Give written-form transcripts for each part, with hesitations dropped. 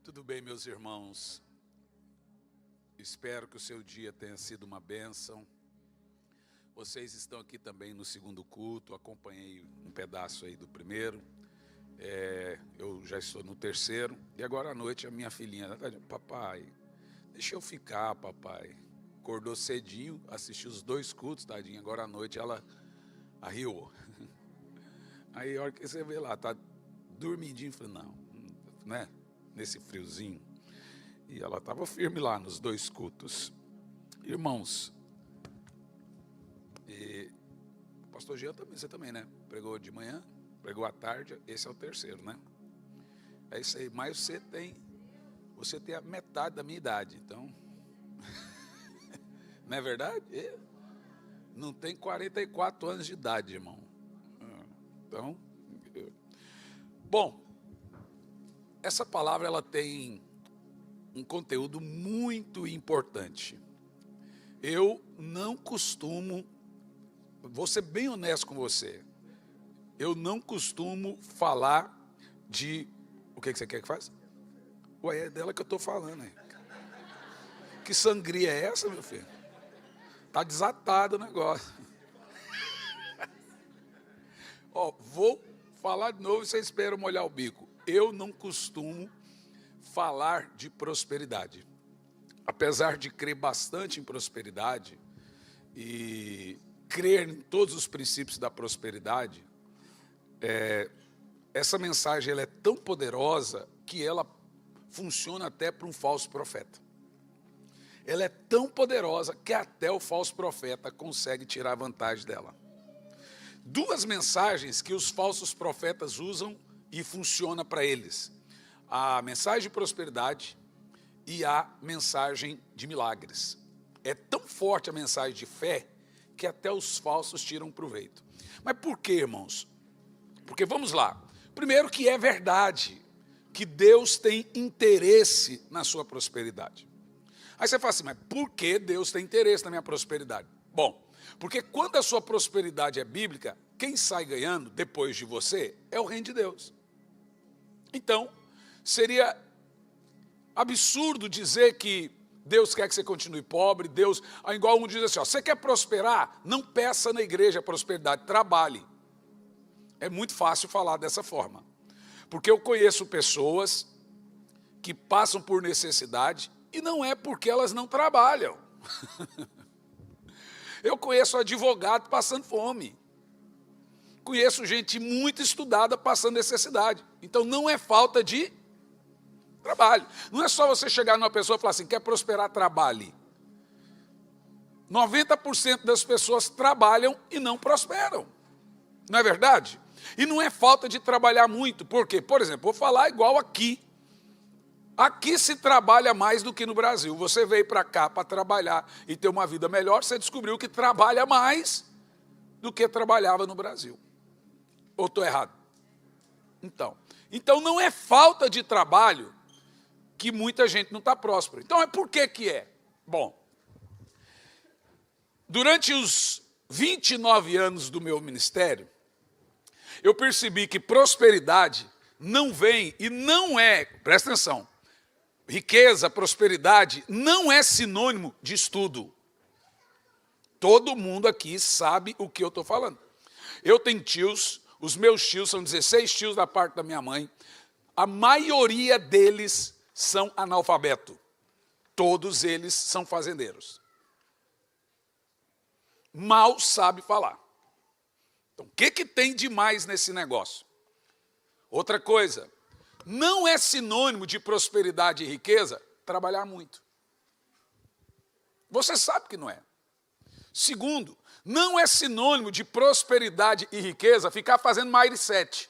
Tudo bem, meus irmãos? Espero que o seu dia tenha sido uma bênção. Vocês estão aqui também no segundo culto, acompanhei um pedaço aí do primeiro. Eu já estou no terceiro. E agora à noite a minha filhinha, papai, deixa eu ficar, papai. Acordou cedinho, assistiu os 2 cultos, tadinha. Agora à noite ela arriou. Aí a hora que você vê lá, tá dormidinho, falei, não, né? Nesse friozinho, e ela estava firme lá nos 2 cultos. Irmãos, o pastor Jean também, você também, né? Pregou de manhã, pregou à tarde, esse é o terceiro, né? É isso aí, mas você tem a metade da minha idade, então, não é verdade? Não tem 44 anos de idade, irmão. Então, bom, essa palavra ela tem um conteúdo muito importante. Eu não costumo, vou ser bem honesto com você, eu não costumo falar de... O que você quer que faça? Ué, é dela que eu estou falando, hein? Que sangria é essa, meu filho? Está desatado o negócio. Vou falar de novo e você espera molhar o bico. Eu não costumo falar de prosperidade. Apesar de crer bastante em prosperidade e crer em todos os princípios da prosperidade, essa mensagem ela é tão poderosa que ela funciona até para um falso profeta. Ela é tão poderosa que até o falso profeta consegue tirar vantagem dela. 2 mensagens que os falsos profetas usam e funciona para eles: a mensagem de prosperidade e a mensagem de milagres. É tão forte a mensagem de fé que até os falsos tiram proveito. Mas por quê, irmãos? Porque vamos lá. Primeiro que é verdade que Deus tem interesse na sua prosperidade. Aí você fala assim, mas por que Deus tem interesse na minha prosperidade? Bom, porque quando a sua prosperidade é bíblica, quem sai ganhando depois de você é o reino de Deus. Então, seria absurdo dizer que Deus quer que você continue pobre, Deus, igual um diz assim, você quer prosperar? Não peça na igreja a prosperidade, trabalhe. É muito fácil falar dessa forma, porque eu conheço pessoas que passam por necessidade e não é porque elas não trabalham. Eu conheço advogado passando fome. Conheço gente muito estudada passando necessidade. Então, não é falta de trabalho. Não é só você chegar numa pessoa e falar assim, quer prosperar, trabalhe. 90% das pessoas trabalham e não prosperam. Não é verdade? E não é falta de trabalhar muito. Por quê? Por exemplo, vou falar igual aqui. Aqui se trabalha mais do que no Brasil. Você veio para cá para trabalhar e ter uma vida melhor, você descobriu que trabalha mais do que trabalhava no Brasil. Ou estou errado? Então não é falta de trabalho que muita gente não está próspera. Então é por que é? Bom, durante os 29 anos do meu ministério, eu percebi que prosperidade não vem e não é, presta atenção, riqueza, prosperidade não é sinônimo de estudo. Todo mundo aqui sabe o que eu estou falando. Eu tenho tios, os meus tios são 16 tios da parte da minha mãe, a maioria deles são analfabetos. Todos eles são fazendeiros. Mal sabe falar. Então, o que tem de mais nesse negócio? Outra coisa, não é sinônimo de prosperidade e riqueza trabalhar muito. Você sabe que não é. Segundo, não é sinônimo de prosperidade e riqueza ficar fazendo mindset.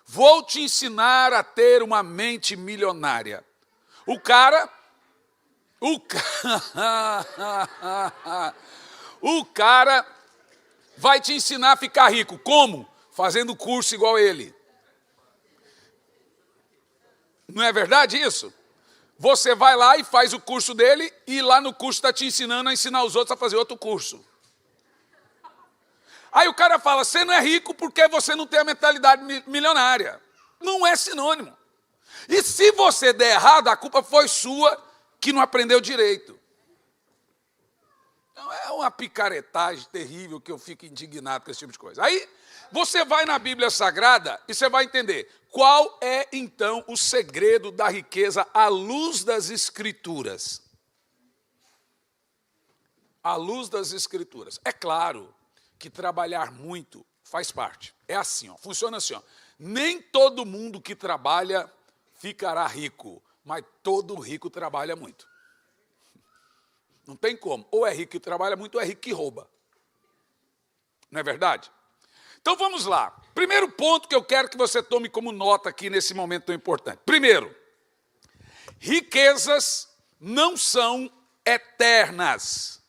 Vou te ensinar a ter uma mente milionária. O cara vai te ensinar a ficar rico. Como? Fazendo curso igual ele. Não é verdade isso? Você vai lá e faz o curso dele e lá no curso está te ensinando a ensinar os outros a fazer outro curso. Aí o cara fala, você não é rico porque você não tem a mentalidade milionária. Não é sinônimo. E se você der errado, a culpa foi sua que não aprendeu direito. Então, é uma picaretagem terrível que eu fico indignado com esse tipo de coisa. Aí, você vai na Bíblia Sagrada e você vai entender qual é, então, o segredo da riqueza à luz das Escrituras. À luz das Escrituras. É claro que trabalhar muito faz parte. É assim, ó, funciona assim. Ó. Nem todo mundo que trabalha ficará rico, mas todo rico trabalha muito. Não tem como. Ou é rico que trabalha muito, ou é rico que rouba. Não é verdade? Então vamos lá. Primeiro ponto que eu quero que você tome como nota aqui nesse momento tão importante. Primeiro, riquezas não são eternas.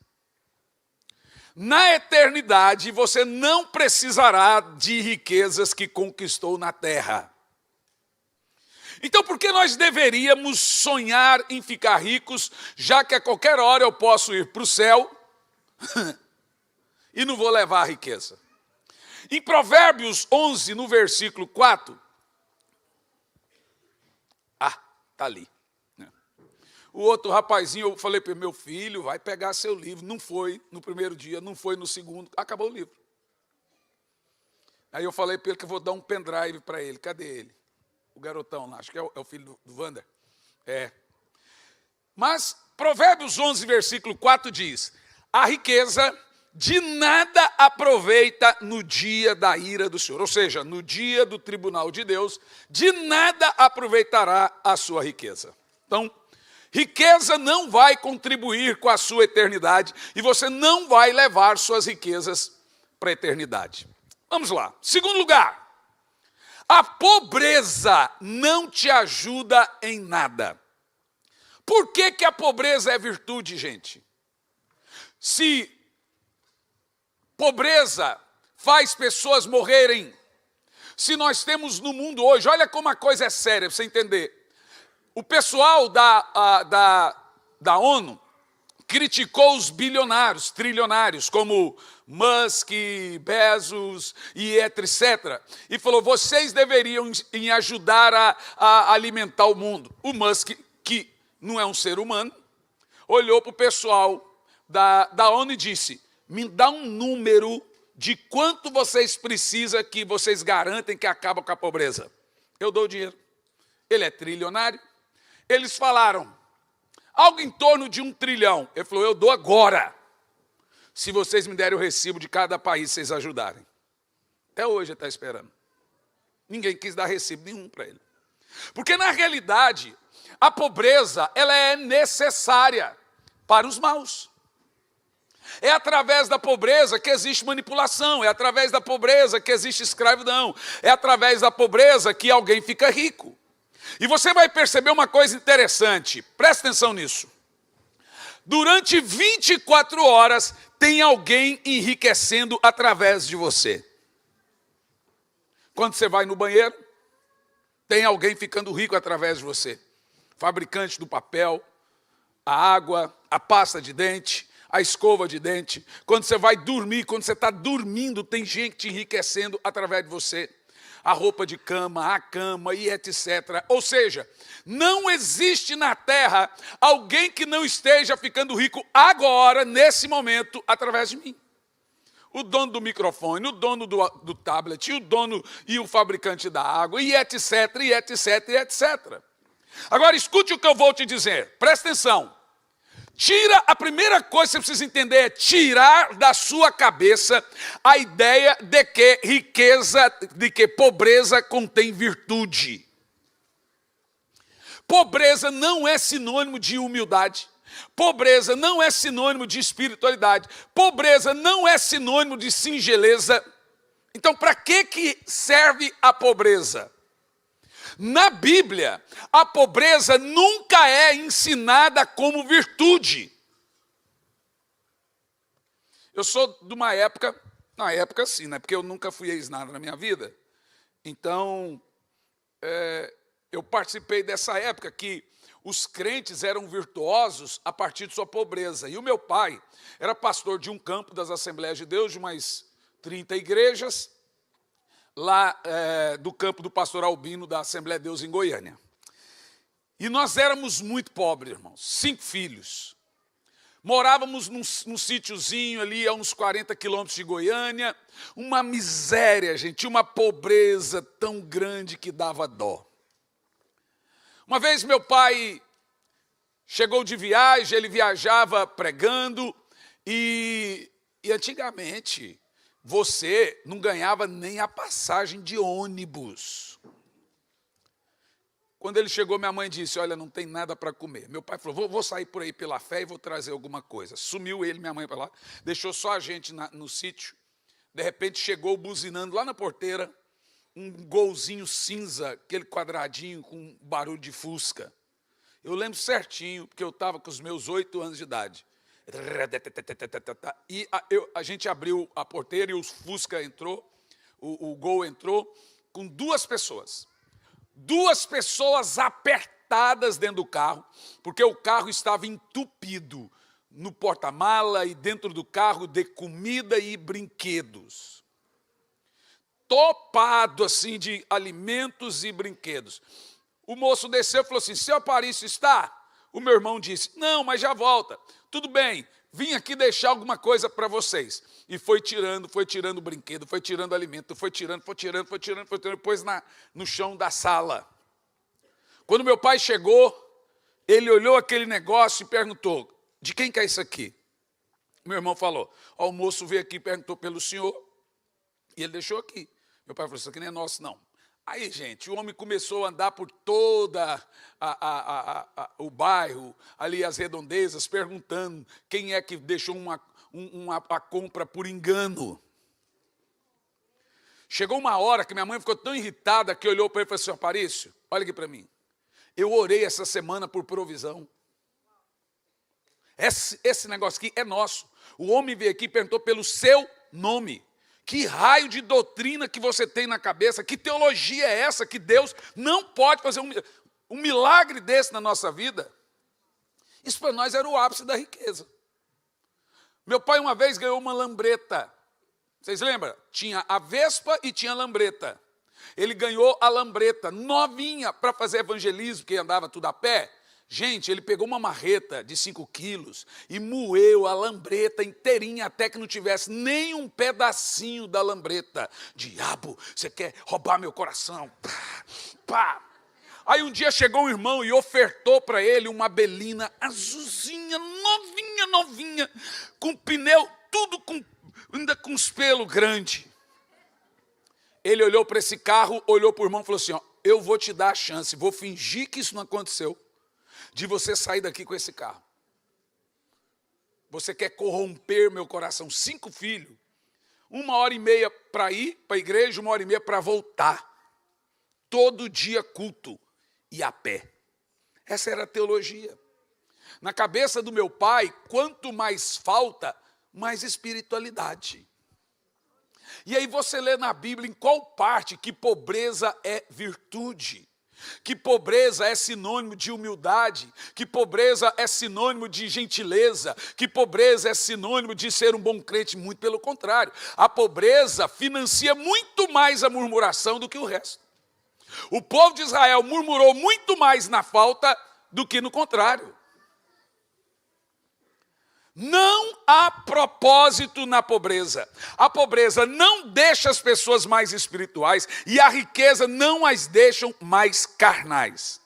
Na eternidade, você não precisará de riquezas que conquistou na terra. Então, por que nós deveríamos sonhar em ficar ricos, já que a qualquer hora eu posso ir para o céu e não vou levar a riqueza? Em Provérbios 11, no versículo 4, está ali. O outro rapazinho, eu falei para o meu filho, vai pegar seu livro. Não foi no primeiro dia, não foi no segundo, acabou o livro. Aí eu falei para ele que eu vou dar um pendrive para ele. Cadê ele? O garotão lá, acho que é o filho do Wander. É. Mas Provérbios 11, versículo 4 diz, a riqueza de nada aproveita no dia da ira do Senhor. Ou seja, no dia do tribunal de Deus, de nada aproveitará a sua riqueza. Então, riqueza não vai contribuir com a sua eternidade e você não vai levar suas riquezas para a eternidade. Vamos lá. Segundo lugar, a pobreza não te ajuda em nada. Por que que a pobreza é virtude, gente? Se pobreza faz pessoas morrerem, se nós temos no mundo hoje, olha como a coisa é séria, para você entender. O pessoal da ONU criticou os bilionários, trilionários, como Musk, Bezos e etc. E falou, vocês deveriam ajudar a alimentar o mundo. O Musk, que não é um ser humano, olhou para o pessoal da ONU e disse, me dá um número de quanto vocês precisam que vocês garantem que acaba com a pobreza. Eu dou o dinheiro. Ele é trilionário. Eles falaram, algo em torno de 1 trilhão. Ele falou, eu dou agora, se vocês me derem o recibo de cada país, vocês ajudarem. Até hoje ele está esperando. Ninguém quis dar recibo nenhum para ele. Porque, na realidade, a pobreza ela é necessária para os maus. É através da pobreza que existe manipulação, é através da pobreza que existe escravidão, é através da pobreza que alguém fica rico. E você vai perceber uma coisa interessante, presta atenção nisso. Durante 24 horas, tem alguém enriquecendo através de você. Quando você vai no banheiro, tem alguém ficando rico através de você. Fabricante do papel, a água, a pasta de dente, a escova de dente. Quando você vai dormir, quando você está dormindo, tem gente te enriquecendo através de você. A roupa de cama, a cama e etc. Ou seja, não existe na terra alguém que não esteja ficando rico agora, nesse momento, através de mim. O dono do microfone, o dono do tablet, o dono e o fabricante da água, e etc, e etc, e etc. Agora, escute o que eu vou te dizer, presta atenção. A primeira coisa que você precisa entender é tirar da sua cabeça a ideia de que riqueza, de que pobreza contém virtude. Pobreza não é sinônimo de humildade. Pobreza não é sinônimo de espiritualidade. Pobreza não é sinônimo de singeleza. Então, para que serve a pobreza? Na Bíblia, a pobreza nunca é ensinada como virtude. Eu sou de uma época, na época sim, né? Porque eu nunca fui ex-nada na minha vida. Então, eu participei dessa época que os crentes eram virtuosos a partir de sua pobreza. E o meu pai era pastor de um campo das Assembleias de Deus, de umas 30 igrejas, lá do campo do pastor Albino, da Assembleia de Deus em Goiânia. E nós éramos muito pobres, irmãos, 5 filhos. Morávamos num sítiozinho ali a uns 40 quilômetros de Goiânia. Uma miséria, gente, uma pobreza tão grande que dava dó. Uma vez meu pai chegou de viagem, ele viajava pregando e antigamente você não ganhava nem a passagem de ônibus. Quando ele chegou, minha mãe disse, olha, não tem nada para comer. Meu pai falou, vou sair por aí pela fé e vou trazer alguma coisa. Sumiu ele, minha mãe para lá, deixou só a gente no sítio. De repente chegou buzinando lá na porteira, um golzinho cinza, aquele quadradinho com barulho de fusca. Eu lembro certinho, porque eu estava com os meus 8 anos de idade. E a gente abriu a porteira e o fusca entrou, o gol entrou com 2 pessoas. 2 pessoas apertadas dentro do carro, porque o carro estava entupido no porta-mala e dentro do carro de comida e brinquedos. Topado assim de alimentos e brinquedos. O moço desceu e falou assim, seu Aparício está? O meu irmão disse, não, mas já volta. Tudo bem, vim aqui deixar alguma coisa para vocês. E foi tirando brinquedo, foi tirando alimento, foi tirando, depois no chão da sala. Quando meu pai chegou, ele olhou aquele negócio e perguntou, de quem que é isso aqui? Meu irmão falou, o moço veio aqui e perguntou pelo senhor, e ele deixou aqui. Meu pai falou, isso aqui não é nosso, não. Aí, gente, o homem começou a andar por toda o bairro, ali as redondezas, perguntando quem é que deixou a compra por engano. Chegou uma hora que minha mãe ficou tão irritada que olhou para ele e falou assim, Aparício, olha aqui para mim. Eu orei essa semana por provisão. Esse negócio aqui é nosso. O homem veio aqui e perguntou pelo seu nome. Que raio de doutrina que você tem na cabeça? Que teologia é essa que Deus não pode fazer um milagre desse na nossa vida? Isso para nós era o ápice da riqueza. Meu pai uma vez ganhou uma lambreta. Vocês lembram? Tinha a Vespa e tinha a lambreta. Ele ganhou a lambreta novinha para fazer evangelismo, porque andava tudo a pé. Gente, ele pegou uma marreta de 5 quilos e moeu a lambreta inteirinha até que não tivesse nem um pedacinho da lambreta. Diabo, você quer roubar meu coração? Pá, pá. Aí um dia chegou um irmão e ofertou para ele uma Belina azulzinha, novinha, com pneu, tudo ainda com os pelos grandes. Ele olhou para esse carro, olhou para o irmão e falou assim, ó, eu vou te dar a chance, vou fingir que isso não aconteceu, de você sair daqui com esse carro. Você quer corromper meu coração? 5 filhos, 1h30 para ir para a igreja, 1h30 para voltar. Todo dia culto e a pé. Essa era a teologia. Na cabeça do meu pai, quanto mais falta, mais espiritualidade. E aí você lê na Bíblia em qual parte que pobreza é virtude. Que pobreza é sinônimo de humildade, que pobreza é sinônimo de gentileza, que pobreza é sinônimo de ser um bom crente, muito pelo contrário. A pobreza financia muito mais a murmuração do que o resto. O povo de Israel murmurou muito mais na falta do que no contrário. Não há propósito na pobreza. A pobreza não deixa as pessoas mais espirituais e a riqueza não as deixa mais carnais.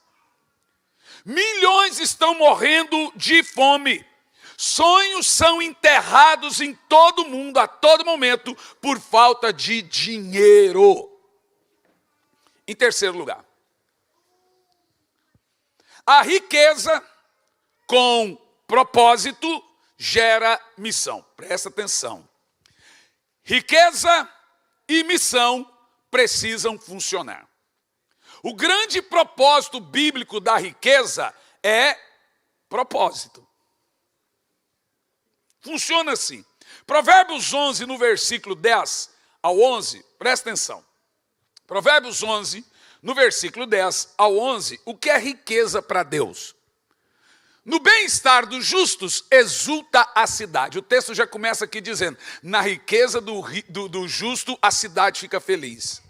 Milhões estão morrendo de fome. Sonhos são enterrados em todo mundo, a todo momento, por falta de dinheiro. Em terceiro lugar, a riqueza com propósito gera missão. Presta atenção. Riqueza e missão precisam funcionar. O grande propósito bíblico da riqueza é propósito. Funciona assim. Provérbios 11, no versículo 10 ao 11, presta atenção. Provérbios 11, no versículo 10 ao 11, o que é riqueza para Deus? No bem-estar dos justos, exulta a cidade. O texto já começa aqui dizendo, na riqueza do justo, a cidade fica feliz.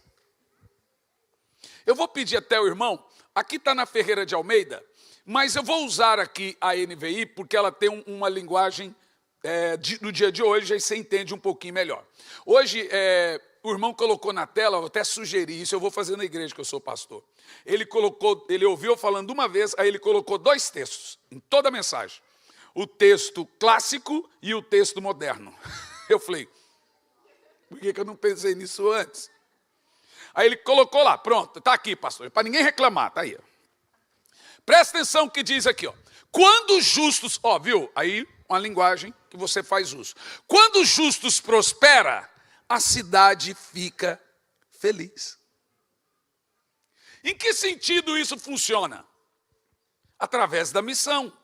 Eu vou pedir até o irmão, Aqui está na Ferreira de Almeida, mas eu vou usar aqui a NVI porque ela tem uma linguagem do dia de hoje, aí você entende um pouquinho melhor. Hoje, o irmão colocou na tela, eu até sugeri isso, eu vou fazer na igreja que eu sou pastor. Ele ouviu eu falando uma vez, aí ele colocou 2 textos em toda a mensagem. O texto clássico e o texto moderno. Eu falei, por que eu não pensei nisso antes? Aí ele colocou lá, pronto, está aqui, pastor, para ninguém reclamar, está aí. Presta atenção que diz aqui, ó. Quando os justos, ó, viu? Aí uma linguagem que você faz uso. Quando os justos prospera, a cidade fica feliz. Em que sentido isso funciona? Através da missão.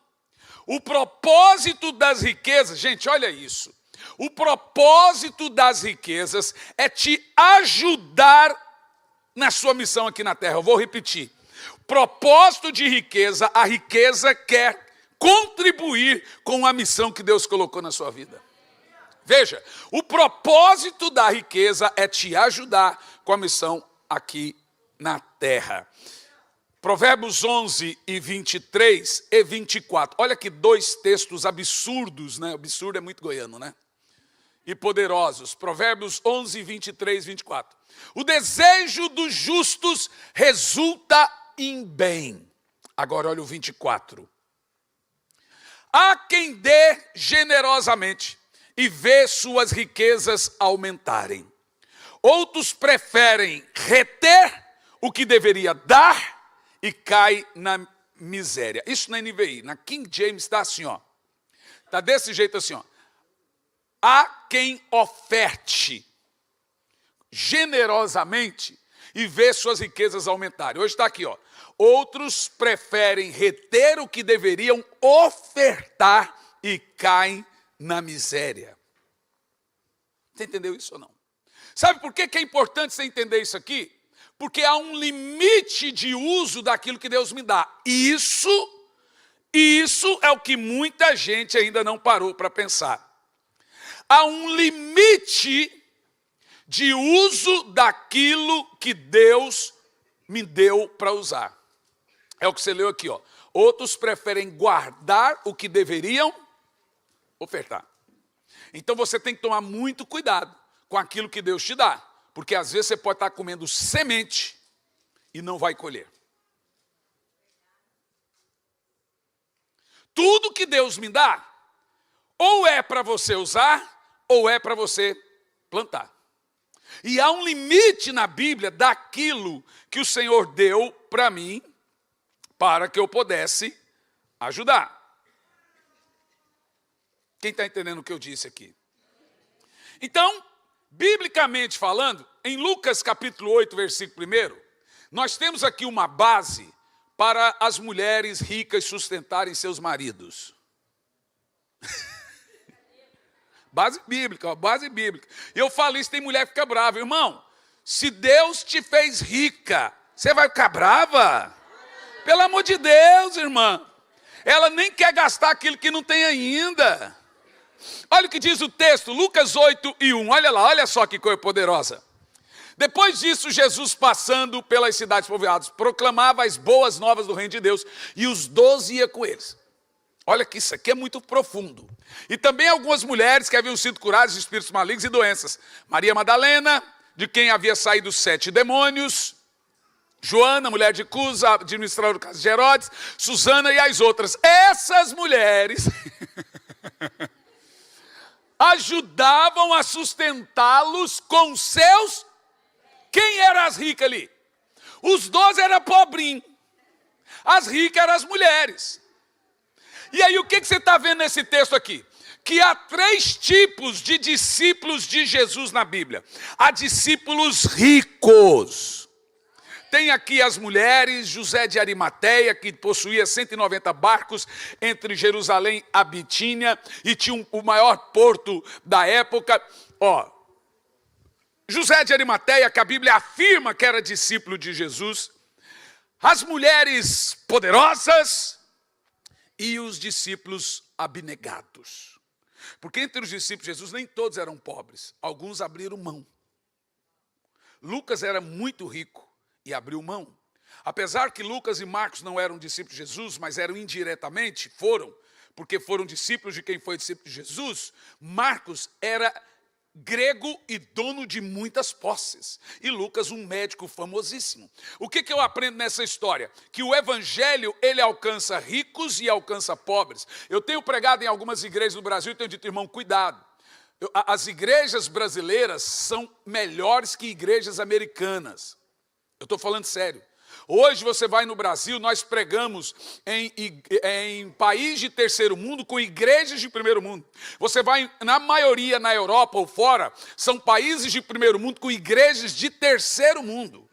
O propósito das riquezas, gente, olha isso. O propósito das riquezas é te ajudar na sua missão aqui na terra. Eu vou repetir. Propósito de riqueza, a riqueza quer contribuir com a missão que Deus colocou na sua vida. Veja, o propósito da riqueza é te ajudar com a missão aqui na terra. Provérbios 11 e 23 e 24. Olha que 2 textos absurdos, né? Absurdo é muito goiano, né? E poderosos. Provérbios 11, 23 e 24. O desejo dos justos resulta em bem. Agora olha o 24. Há quem dê generosamente e vê suas riquezas aumentarem. Outros preferem reter o que deveria dar e cai na miséria. Isso na NVI. Na King James está assim, ó. Está desse jeito assim, ó. Há quem oferte generosamente e vê suas riquezas aumentarem. Hoje está aqui, ó. Outros preferem reter o que deveriam ofertar e caem na miséria. Você entendeu isso ou não? Sabe por que é importante você entender isso aqui? Porque há um limite de uso daquilo que Deus me dá. Isso é o que muita gente ainda não parou para pensar. Há um limite de uso daquilo que Deus me deu para usar. É o que você leu aqui, ó. Outros preferem guardar o que deveriam ofertar. Então você tem que tomar muito cuidado com aquilo que Deus te dá. Porque às vezes você pode estar comendo semente e não vai colher. Tudo que Deus me dá, ou é para você usar, ou é para você plantar. E há um limite na Bíblia daquilo que o Senhor deu para mim, para que eu pudesse ajudar. Quem está entendendo o que eu disse aqui? Então, biblicamente falando, em Lucas capítulo 8, versículo 1, nós temos aqui uma base para as mulheres ricas sustentarem seus maridos. Base bíblica, ó, base bíblica. E eu falo isso, tem mulher que fica brava. Irmão, se Deus te fez rica, você vai ficar brava? Pelo amor de Deus, irmã. Ela nem quer gastar aquilo que não tem ainda. Olha o que diz o texto, Lucas 8 e 1. Olha lá, olha só que coisa poderosa. Depois disso, Jesus, passando pelas cidades povoadas, proclamava as boas novas do reino de Deus, e os 12 iam com eles. Olha que isso aqui é muito profundo. E também algumas mulheres que haviam sido curadas de espíritos malignos e doenças. Maria Madalena, de quem havia saído 7 demônios. Joana, mulher de Cusa, administradora do caso de Herodes. Susana e as outras. Essas mulheres ajudavam a sustentá-los com seus... Quem eram as ricas ali? Os 12 eram pobrinhos. As ricas eram as mulheres. E aí o que você está vendo nesse texto aqui? Que há 3 tipos de discípulos de Jesus na Bíblia. Há discípulos ricos. Tem aqui as mulheres, José de Arimateia, que possuía 190 barcos entre Jerusalém e Bitínia, e tinha o maior porto da época. Ó, José de Arimateia, que a Bíblia afirma que era discípulo de Jesus. As mulheres poderosas e os discípulos abnegados. Porque entre os discípulos de Jesus nem todos eram pobres, alguns abriram mão. Lucas era muito rico e abriu mão. Apesar que Lucas e Marcos não eram discípulos de Jesus, mas eram indiretamente, foram, porque foram discípulos de quem foi discípulo de Jesus, Marcos era grego e dono de muitas posses. E Lucas, um médico famosíssimo. O que eu aprendo nessa história? Que o evangelho, ele alcança ricos e alcança pobres. Eu tenho pregado em algumas igrejas no Brasil e tenho dito, irmão, cuidado. As igrejas brasileiras são melhores que igrejas americanas. Eu estou falando sério. Hoje você vai no Brasil, nós pregamos em país de terceiro mundo com igrejas de primeiro mundo. Você vai, na maioria, na Europa ou fora, são países de primeiro mundo com igrejas de terceiro mundo.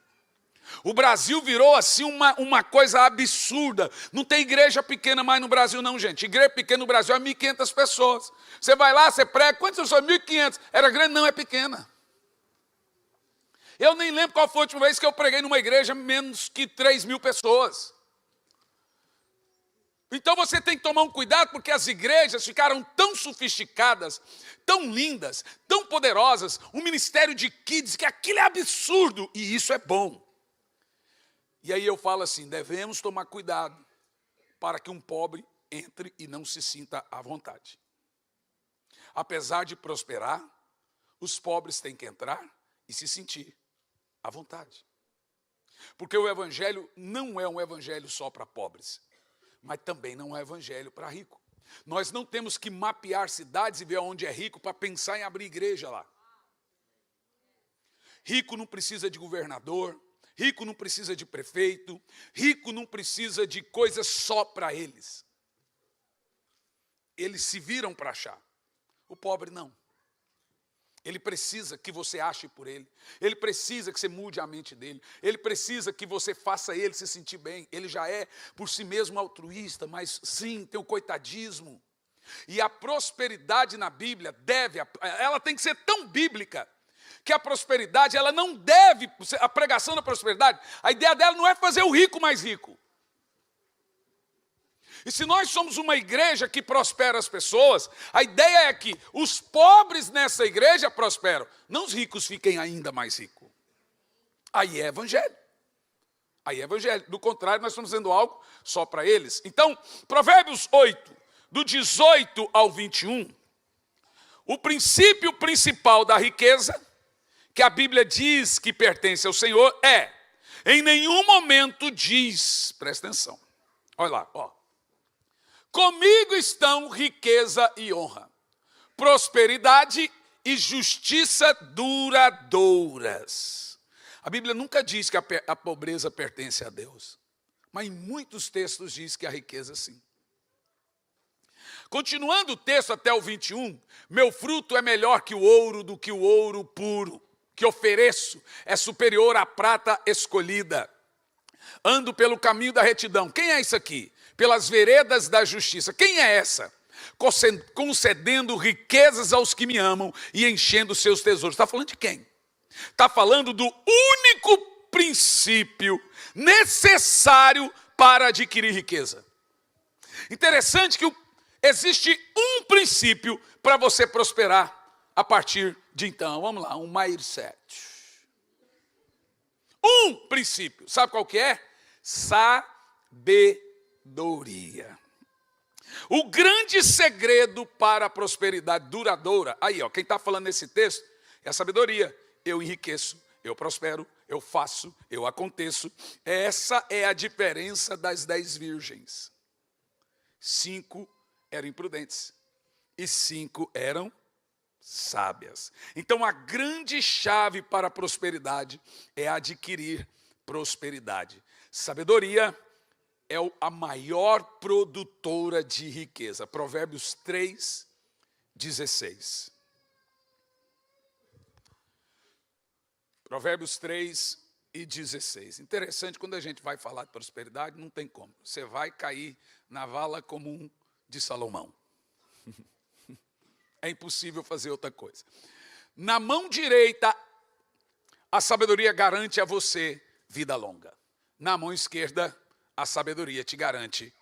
O Brasil virou assim uma coisa absurda. Não tem igreja pequena mais no Brasil não, gente. Igreja pequena no Brasil é 1.500 pessoas. Você vai lá, você prega, quantas pessoas? 1.500. Era grande? Não, é pequena. Eu nem lembro qual foi a última vez que eu preguei numa igreja menos que 3.000 pessoas. Então você tem que tomar um cuidado, porque as igrejas ficaram tão sofisticadas, tão lindas, tão poderosas, um ministério de kids, que aquilo é absurdo, e isso é bom. E aí eu falo assim, devemos tomar cuidado para que um pobre entre e não se sinta à vontade. Apesar de prosperar, os pobres têm que entrar e se sentir à vontade. Porque o evangelho não é um evangelho só para pobres, mas também não é evangelho para rico. Nós não temos que mapear cidades e ver onde é rico para pensar em abrir igreja lá. Rico não precisa de governador, rico não precisa de prefeito, rico não precisa de coisas só para eles. Eles se viram para achar. O pobre não. Ele precisa que você ache por ele. Ele precisa que você mude a mente dele. Ele precisa que você faça ele se sentir bem. Ele já é por si mesmo altruísta, mas sim, tem o coitadismo. E a prosperidade na Bíblia ela tem que ser tão bíblica, que a prosperidade, ela não deve, a pregação da prosperidade, a ideia dela não é fazer o rico mais rico. E se nós somos uma igreja que prospera as pessoas, a ideia é que os pobres nessa igreja prosperam, não os ricos fiquem ainda mais ricos. Aí é evangelho. Aí é evangelho. Do contrário, nós estamos fazendo algo só para eles. Então, Provérbios 8, do 18 ao 21, o princípio principal da riqueza, que a Bíblia diz que pertence ao Senhor, em nenhum momento diz, presta atenção, olha lá, comigo estão riqueza e honra, prosperidade e justiça duradouras. A Bíblia nunca diz que a pobreza pertence a Deus, mas em muitos textos diz que a riqueza sim. Continuando o texto até o 21, meu fruto é melhor que o ouro, do que o ouro puro, que ofereço é superior à prata escolhida. Ando pelo caminho da retidão. Quem é isso aqui? Pelas veredas da justiça. Quem é essa? Concedendo riquezas aos que me amam e enchendo seus tesouros. Está falando de quem? Está falando do único princípio necessário para adquirir riqueza. Interessante que existe um princípio para você prosperar a partir de então. Vamos lá, um mindset. Um princípio. Sabe qual que é? Sabedoria. O grande segredo para a prosperidade duradoura, aí quem está falando nesse texto é a sabedoria. Eu enriqueço, eu prospero, eu faço, eu aconteço. Essa é a diferença das 10 virgens. 5 eram imprudentes e 5 eram sábias. Então a grande chave para a prosperidade é adquirir prosperidade. Sabedoria é a maior produtora de riqueza. Provérbios 3, 16. Provérbios 3 e 16. Interessante, quando a gente vai falar de prosperidade, não tem como. Você vai cair na vala comum de Salomão. É impossível fazer outra coisa. Na mão direita, a sabedoria garante a você vida longa. Na mão esquerda, a sabedoria te garante.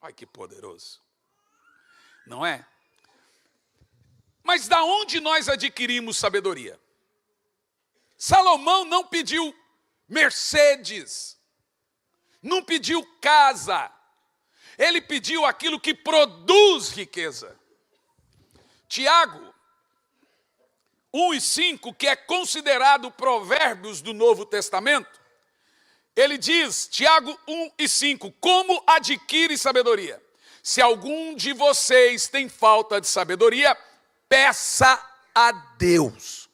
Ai, que poderoso. Não é? Mas da onde nós adquirimos sabedoria? Salomão não pediu Mercedes, não pediu casa, ele pediu aquilo que produz riqueza. Tiago 1:5, que é considerado Provérbios do Novo Testamento, ele diz, Tiago 1:5, como adquire sabedoria? Se algum de vocês tem falta de sabedoria, peça a Deus,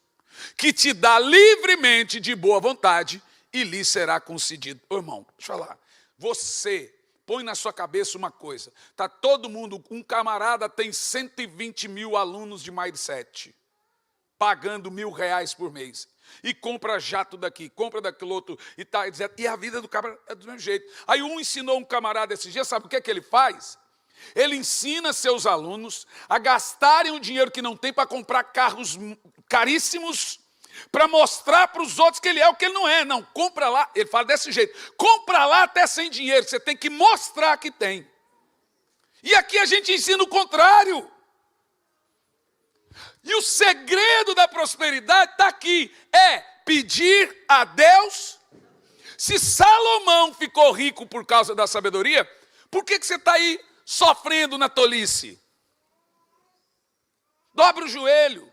que te dá livremente de boa vontade e lhe será concedido. Ô, irmão, deixa eu falar, você põe na sua cabeça uma coisa, está todo mundo, um camarada tem 120 mil alunos de mindset, pagando R$1.000 por mês, e compra jato daqui, compra daquele outro, e tá dizendo, e a vida do cara é do mesmo jeito. Aí um ensinou um camarada esse dia, sabe o que ele faz? Ele ensina seus alunos a gastarem o dinheiro que não tem para comprar carros caríssimos, para mostrar para os outros que ele é o que ele não é. Não, compra lá, ele fala desse jeito, compra lá até sem dinheiro, você tem que mostrar que tem. E aqui a gente ensina o contrário. E o segredo da prosperidade está aqui, é pedir a Deus. Se Salomão ficou rico por causa da sabedoria, por que você está aí sofrendo na tolice? Dobra o joelho,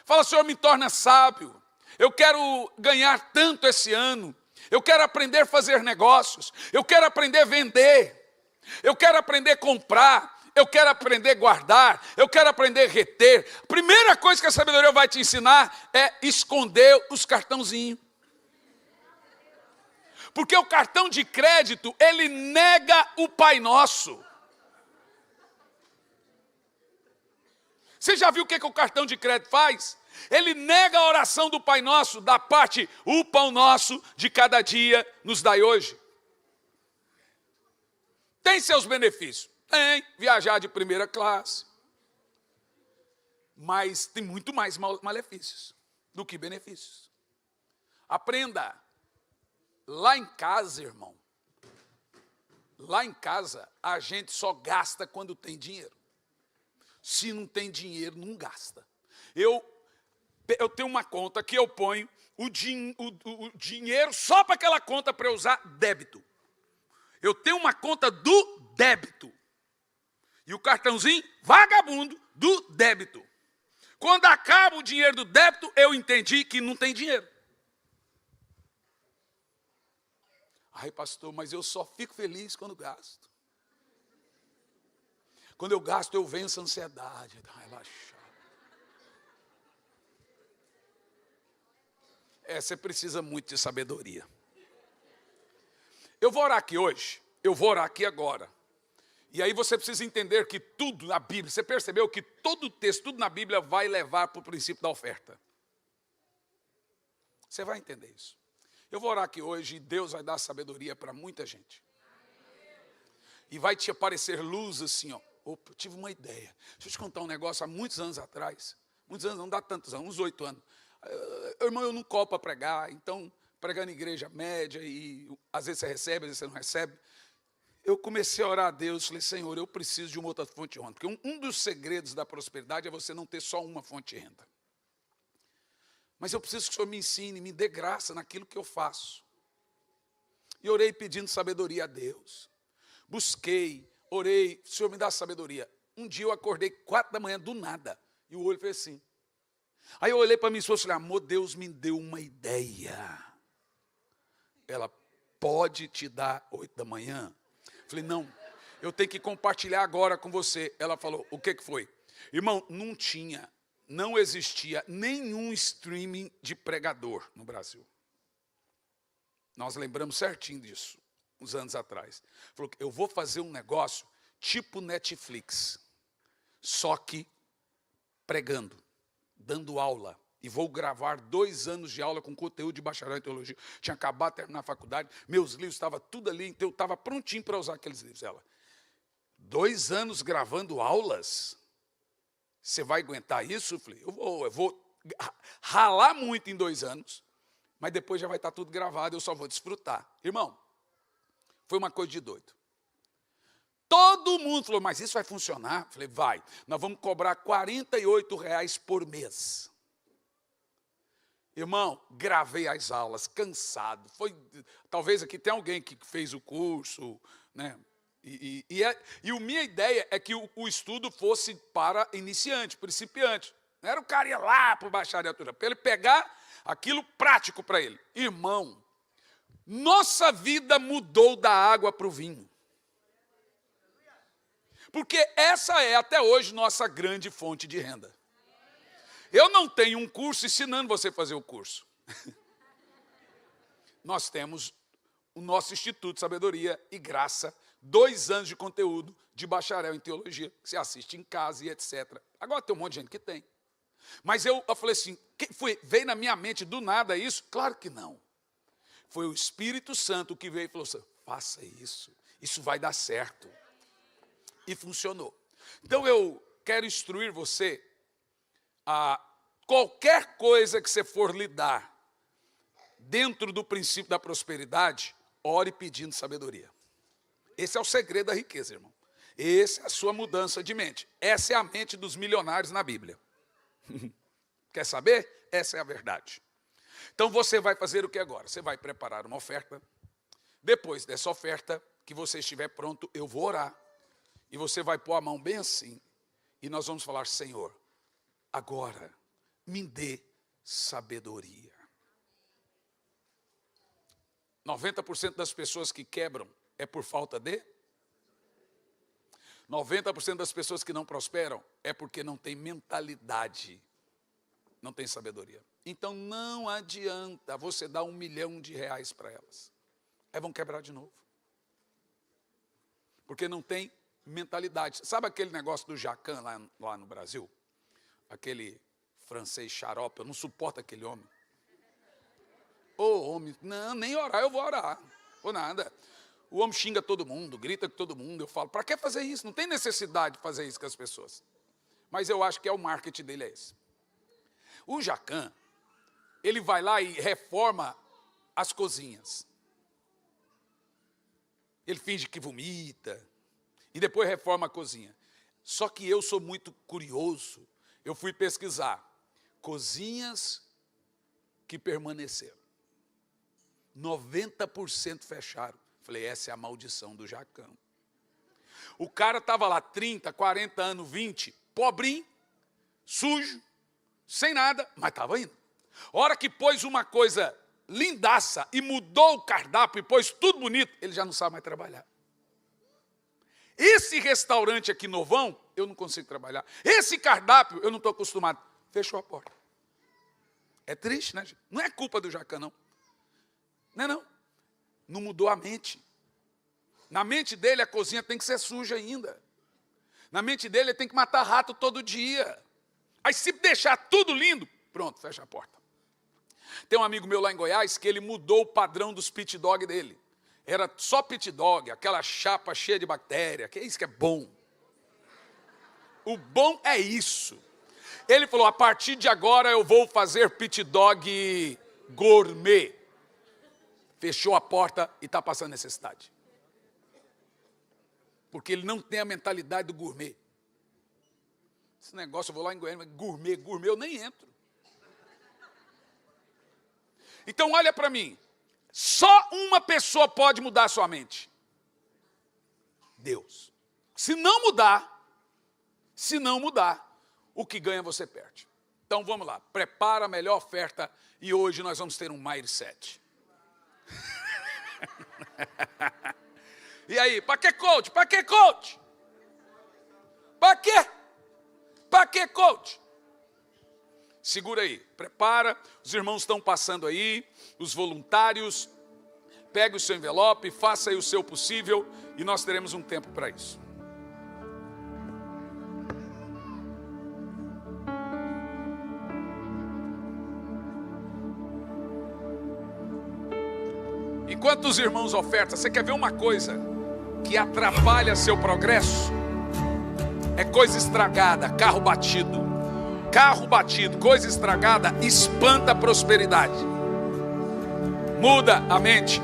fala, Senhor, me torna sábio, eu quero ganhar tanto esse ano, eu quero aprender a fazer negócios, eu quero aprender a vender, eu quero aprender a comprar, eu quero aprender a guardar, eu quero aprender a reter. A primeira coisa que a sabedoria vai te ensinar é esconder os cartãozinhos. Porque o cartão de crédito, ele nega o Pai Nosso. Você já viu o que o cartão de crédito faz? Ele nega a oração do Pai Nosso, da parte, o pão nosso de cada dia nos dai hoje. Tem seus benefícios. Tem, viajar de primeira classe. Mas tem muito mais malefícios do que benefícios. Aprenda. Lá em casa, irmão, lá em casa, a gente só gasta quando tem dinheiro. Se não tem dinheiro, não gasta. Eu tenho uma conta que eu ponho o dinheiro só para aquela conta para eu usar débito. Eu tenho uma conta do débito. E o cartãozinho vagabundo do débito. Quando acaba o dinheiro do débito, eu entendi que não tem dinheiro. Ai, pastor, mas eu só fico feliz quando gasto. Quando eu gasto, eu venço a ansiedade. Relaxar. Você precisa muito de sabedoria. Eu vou orar aqui hoje. Eu vou orar aqui agora. E aí você precisa entender que tudo na Bíblia, você percebeu que todo o texto, tudo na Bíblia vai levar para o princípio da oferta. Você vai entender isso. Eu vou orar aqui hoje e Deus vai dar sabedoria para muita gente. E vai te aparecer luz assim, ó. Opa, eu tive uma ideia. Deixa eu te contar um negócio há muitos anos atrás. Muitos anos, não dá tantos anos, uns 8 anos. Irmão, eu não colo para pregar, então pregando em igreja média e às vezes você recebe, às vezes você não recebe. Eu comecei a orar a Deus, falei, Senhor, eu preciso de uma outra fonte de renda. Porque um dos segredos da prosperidade é você não ter só uma fonte de renda. Mas eu preciso que o Senhor me ensine, me dê graça naquilo que eu faço. E orei pedindo sabedoria a Deus. Busquei, orei, Senhor, me dá sabedoria. Um dia eu acordei 4 da manhã do nada. E o olho fez assim. Aí eu olhei para minha esposa e falei, amor, Deus me deu uma ideia. Ela pode te dar 8 da manhã? Falei, não, eu tenho que compartilhar agora com você. Ela falou, o que foi? Irmão, não existia nenhum streaming de pregador no Brasil. Nós lembramos certinho disso, uns anos atrás. Falou, eu vou fazer um negócio tipo Netflix, só que pregando, dando aula. E vou gravar 2 anos de aula com conteúdo de bacharel em teologia. Tinha acabado de terminar a faculdade, meus livros estavam tudo ali, então eu estava prontinho para usar aqueles livros. Ela, 2 anos gravando aulas? Você vai aguentar isso? Eu falei, eu vou ralar muito em 2 anos, mas depois já vai estar tudo gravado, eu só vou desfrutar. Irmão, foi uma coisa de doido. Todo mundo falou, mas isso vai funcionar? Eu falei, vai. Nós vamos cobrar R$48 por mês. Irmão, gravei as aulas, cansado. Talvez aqui tem alguém que fez o curso, né? E a minha ideia é que o estudo fosse para iniciante, principiante. Não era o cara ir lá para o bacharelatura, para ele pegar aquilo prático para ele. Irmão, nossa vida mudou da água para o vinho. Porque essa é, até hoje, nossa grande fonte de renda. Eu não tenho um curso ensinando você a fazer o curso. Nós temos o nosso Instituto de Sabedoria e Graça, 2 anos de conteúdo de bacharel em teologia, que você assiste em casa e etc. Agora tem um monte de gente que tem. Mas eu falei assim, veio na minha mente do nada isso? Claro que não. Foi o Espírito Santo que veio e falou assim, faça isso vai dar certo. E funcionou. Então eu quero instruir você a qualquer coisa que você for lidar dentro do princípio da prosperidade, ore pedindo sabedoria. Esse é o segredo da riqueza, irmão. Essa é a sua mudança de mente. Essa é a mente dos milionários na Bíblia. Quer saber? Essa é a verdade. Então você vai fazer o que agora? Você vai preparar uma oferta. Depois dessa oferta, que você estiver pronto, eu vou orar. E você vai pôr a mão bem assim. E nós vamos falar, Senhor, agora me dê sabedoria. 90% das pessoas que quebram é por falta de? 90% das pessoas que não prosperam é porque não tem mentalidade, não tem sabedoria. Então não adianta você dar R$1 milhão para elas. Elas vão quebrar de novo. Porque não tem mentalidade. Sabe aquele negócio do Jacan lá no Brasil? Aquele francês xarope, eu não suporto aquele homem. Homem, não, nem orar, eu vou orar. Ou nada. O homem xinga todo mundo, grita com todo mundo. Eu falo, para que fazer isso? Não tem necessidade de fazer isso com as pessoas. Mas eu acho que é o marketing dele é esse. O Jacan, ele vai lá e reforma as cozinhas. Ele finge que vomita. E depois reforma a cozinha. Só que eu sou muito curioso. Eu fui pesquisar. Cozinhas que permaneceram. 90% fecharam. Falei, essa é a maldição do Jacan. O cara estava lá 30, 40 anos, 20, pobrinho, sujo, sem nada, mas estava indo. A hora que pôs uma coisa lindaça e mudou o cardápio e pôs tudo bonito, ele já não sabe mais trabalhar. Esse restaurante aqui novão, eu não consigo trabalhar. Esse cardápio, eu não estou acostumado. Fechou a porta. É triste, né, gente? Não é culpa do Jacan, não. Não é não. Não mudou a mente. Na mente dele, a cozinha tem que ser suja ainda. Na mente dele, ele tem que matar rato todo dia. Aí, se deixar tudo lindo, pronto, fecha a porta. Tem um amigo meu lá em Goiás que ele mudou o padrão dos pit dog dele. Era só pit dog, aquela chapa cheia de bactéria, que é isso que é bom. O bom é isso. Ele falou, a partir de agora eu vou fazer pit dog gourmet. Fechou a porta e está passando necessidade. Porque ele não tem a mentalidade do gourmet. Esse negócio, eu vou lá em Goiânia, gourmet, eu nem entro. Então olha para mim. Só uma pessoa pode mudar a sua mente. Deus. Se não mudar, o que ganha você perde. Então vamos lá, prepara a melhor oferta e hoje nós vamos ter um mindset. E aí, para que coach? Para que coach? Para quê? Para que coach? Segura aí, prepara, os irmãos estão passando aí, os voluntários, pegue o seu envelope, faça aí o seu possível e nós teremos um tempo para isso. Enquanto os irmãos ofertam, você quer ver uma coisa que atrapalha seu progresso? É coisa estragada, carro batido. Carro batido, coisa estragada, espanta a prosperidade. Muda a mente.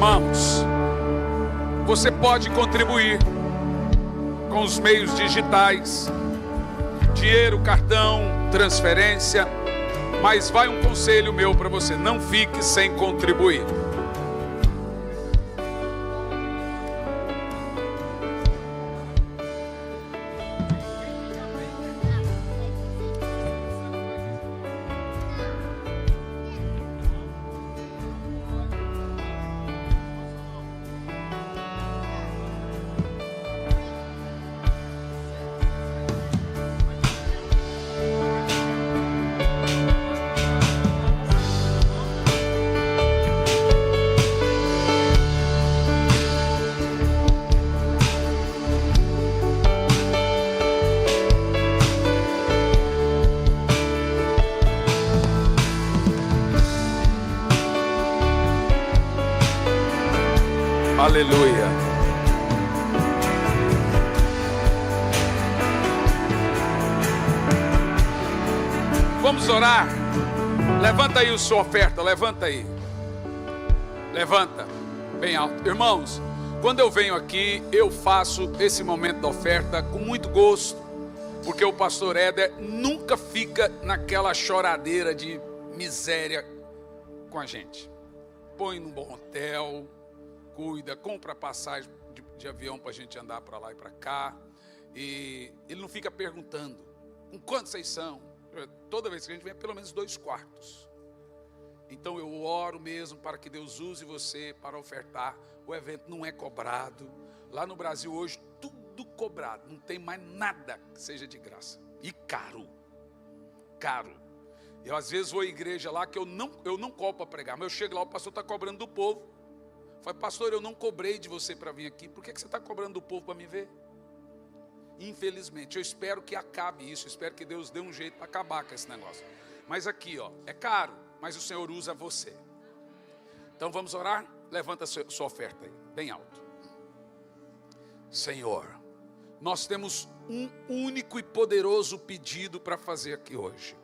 Irmãos, você pode contribuir com os meios digitais, dinheiro, cartão, transferência, mas vai um conselho meu para você: não fique sem contribuir. Aleluia. Vamos orar. Levanta aí a sua oferta, levanta aí. Levanta, bem alto. Irmãos, quando eu venho aqui, eu faço esse momento da oferta com muito gosto, porque o pastor Éder nunca fica naquela choradeira de miséria com a gente. Põe num bom hotel, cuida, compra passagem de avião para a gente andar para lá e para cá. E ele não fica perguntando: com quantos vocês são? Toda vez que a gente vem, é pelo menos 2 quartos. Então eu oro mesmo para que Deus use você para ofertar. O evento não é cobrado. Lá no Brasil hoje, tudo cobrado. Não tem mais nada que seja de graça. E caro. Caro. Eu às vezes vou à igreja lá que eu não cobro para pregar, mas eu chego lá, o pastor está cobrando do povo. Eu falo: pastor, eu não cobrei de você para vir aqui. Por que você está cobrando do povo para me ver? Infelizmente, eu espero que acabe isso. Eu espero que Deus dê um jeito para acabar com esse negócio. Mas aqui, ó, é caro, mas o Senhor usa você. Então vamos orar? Levanta a sua oferta aí, bem alto. Senhor, nós temos um único e poderoso pedido para fazer aqui hoje.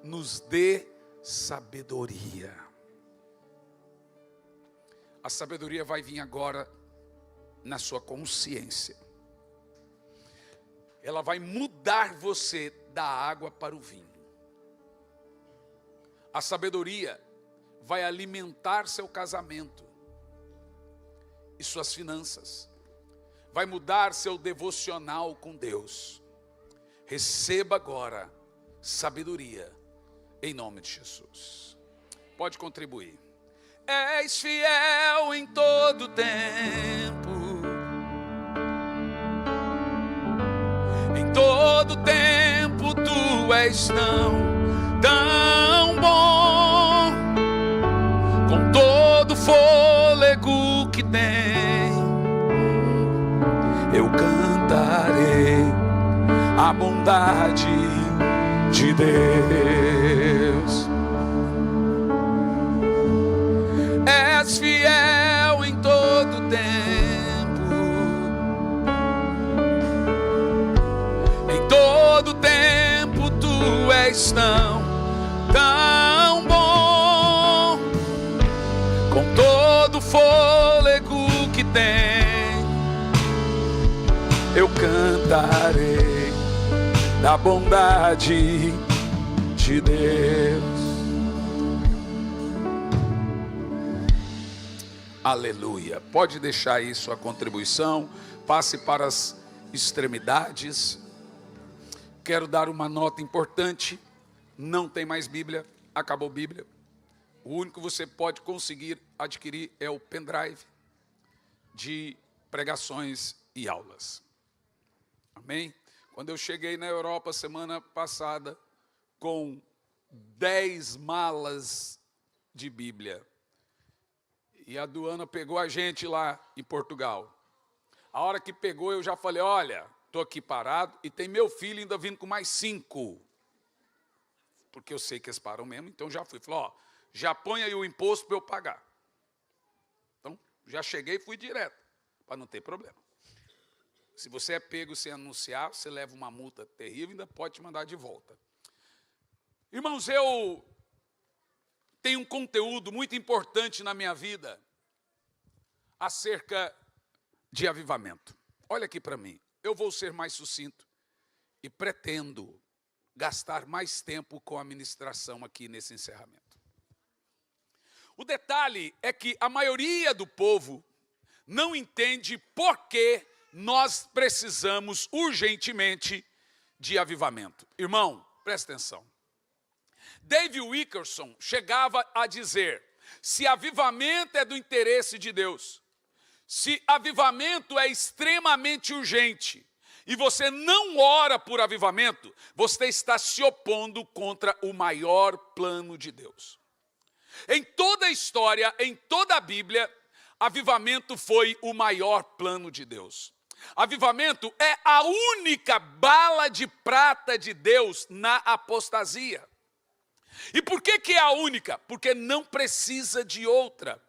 Nos dê sabedoria. A sabedoria vai vir agora na sua consciência. Ela vai mudar você da água para o vinho. A sabedoria vai alimentar seu casamento e suas finanças. Vai mudar seu devocional com Deus. Receba agora sabedoria em nome de Jesus. Pode contribuir. És fiel em todo tempo. Em todo tempo tu és tão bom. Com todo fôlego que tem, eu cantarei a bondade de Deus. És fiel em todo tempo. Em todo tempo tu és tão bom. Com todo fôlego que tem, eu cantarei da bondade de Deus. Aleluia. Pode deixar aí sua contribuição. Passe para as extremidades. Quero dar uma nota importante. Não tem mais Bíblia. Acabou a Bíblia. O único que você pode conseguir adquirir é o pendrive de pregações e aulas. Amém? Quando eu cheguei na Europa semana passada com 10 malas de Bíblia, e a aduana pegou a gente lá em Portugal. A hora que pegou, eu já falei: olha, estou aqui parado e tem meu filho ainda vindo com mais 5. Porque eu sei que eles param mesmo, então já fui. Falei: ó, já põe aí o imposto para eu pagar. Então, já cheguei e fui direto, para não ter problema. Se você é pego sem anunciar, você leva uma multa terrível e ainda pode te mandar de volta. Irmãos, eu tenho um conteúdo muito importante na minha vida. acerca de avivamento. Olha aqui para mim, eu vou ser mais sucinto e pretendo gastar mais tempo com a ministração aqui nesse encerramento. O detalhe é que a maioria do povo não entende por que nós precisamos urgentemente de avivamento. Irmão, presta atenção. David Wilkerson chegava a dizer, se avivamento é do interesse de Deus, se avivamento é extremamente urgente, e você não ora por avivamento, você está se opondo contra o maior plano de Deus. Em toda a história, em toda a Bíblia, avivamento foi o maior plano de Deus. Avivamento é a única bala de prata de Deus na apostasia. E por que é a única? Porque não precisa de outra.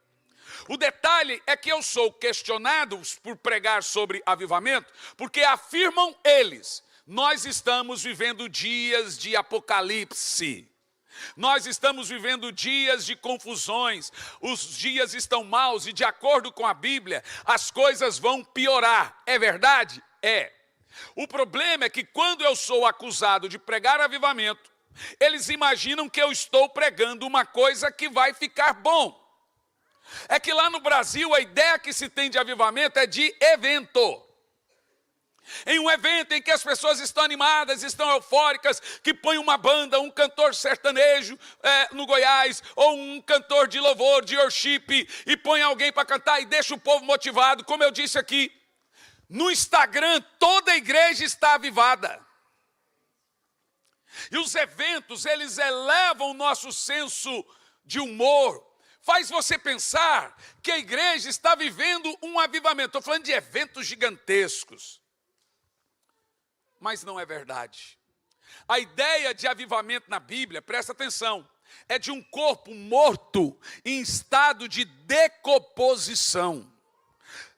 O detalhe é que eu sou questionado por pregar sobre avivamento, porque afirmam eles, nós estamos vivendo dias de apocalipse. Nós estamos vivendo dias de confusões, os dias estão maus e de acordo com a Bíblia, as coisas vão piorar. É verdade? É. O problema é que quando eu sou acusado de pregar avivamento, eles imaginam que eu estou pregando uma coisa que vai ficar bom. É que lá no Brasil a ideia que se tem de avivamento é de evento. Em um evento em que as pessoas estão animadas, estão eufóricas, que põe uma banda, um cantor sertanejo no Goiás, ou um cantor de louvor, de worship, e põe alguém para cantar e deixa o povo motivado. Como eu disse aqui, no Instagram toda a igreja está avivada. E os eventos, eles elevam o nosso senso de humor, faz você pensar que a igreja está vivendo um avivamento. Estou falando de eventos gigantescos. Mas não é verdade. A ideia de avivamento na Bíblia, presta atenção, é de um corpo morto em estado de decomposição.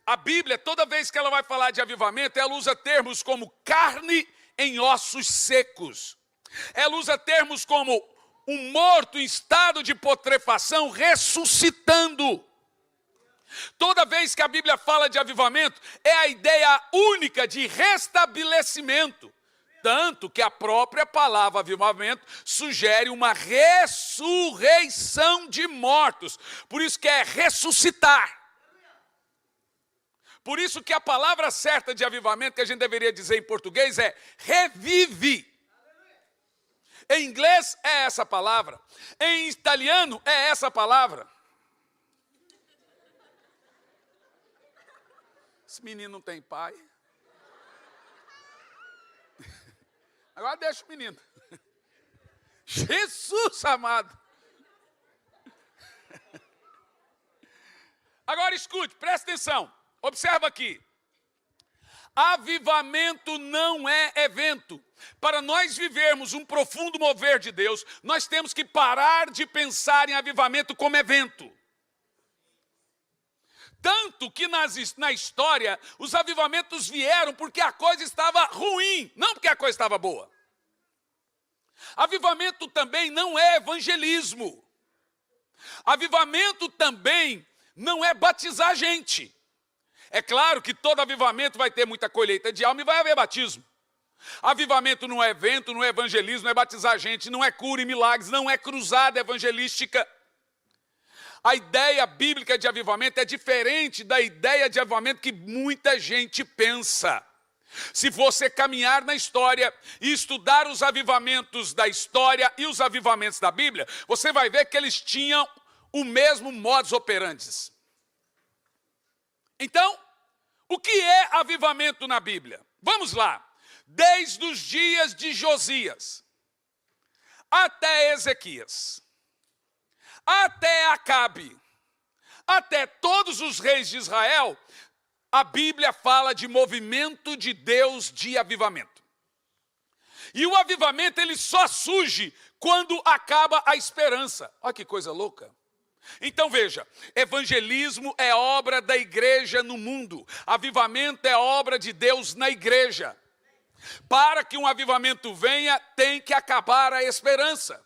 A Bíblia, toda vez que ela vai falar de avivamento, ela usa termos como carne em ossos secos. Ela usa termos como um morto em estado de putrefação ressuscitando. Toda vez que a Bíblia fala de avivamento, é a ideia única de restabelecimento. Tanto que a própria palavra avivamento sugere uma ressurreição de mortos. Por isso que é ressuscitar. Por isso que a palavra certa de avivamento, que a gente deveria dizer em português, é revive. Em inglês é essa palavra. Em italiano é essa palavra. Esse menino não tem pai. Agora deixa o menino. Jesus amado. Agora escute, presta atenção. Observa aqui. Avivamento não é evento. Para nós vivermos um profundo mover de Deus, nós temos que parar de pensar em avivamento como evento. Tanto que na história, os avivamentos vieram porque a coisa estava ruim, não porque a coisa estava boa. Avivamento também não é evangelismo. Avivamento também não é batizar gente. É claro que todo avivamento vai ter muita colheita de alma e vai haver batismo. Avivamento não é evento, não é evangelismo, não é batizar gente, não é cura e milagres, não é cruzada evangelística. A ideia bíblica de avivamento é diferente da ideia de avivamento que muita gente pensa. Se você caminhar na história e estudar os avivamentos da história e os avivamentos da Bíblia, você vai ver que eles tinham o mesmo modus operandi. Então, o que é avivamento na Bíblia? Vamos lá. Desde os dias de Josias até Ezequias, até Acabe, até todos os reis de Israel, a Bíblia fala de movimento de Deus de avivamento. E o avivamento ele só surge quando acaba a esperança. Olha que coisa louca. Então veja, evangelismo é obra da igreja no mundo. Avivamento é obra de Deus na igreja. Para que um avivamento venha, tem que acabar a esperança.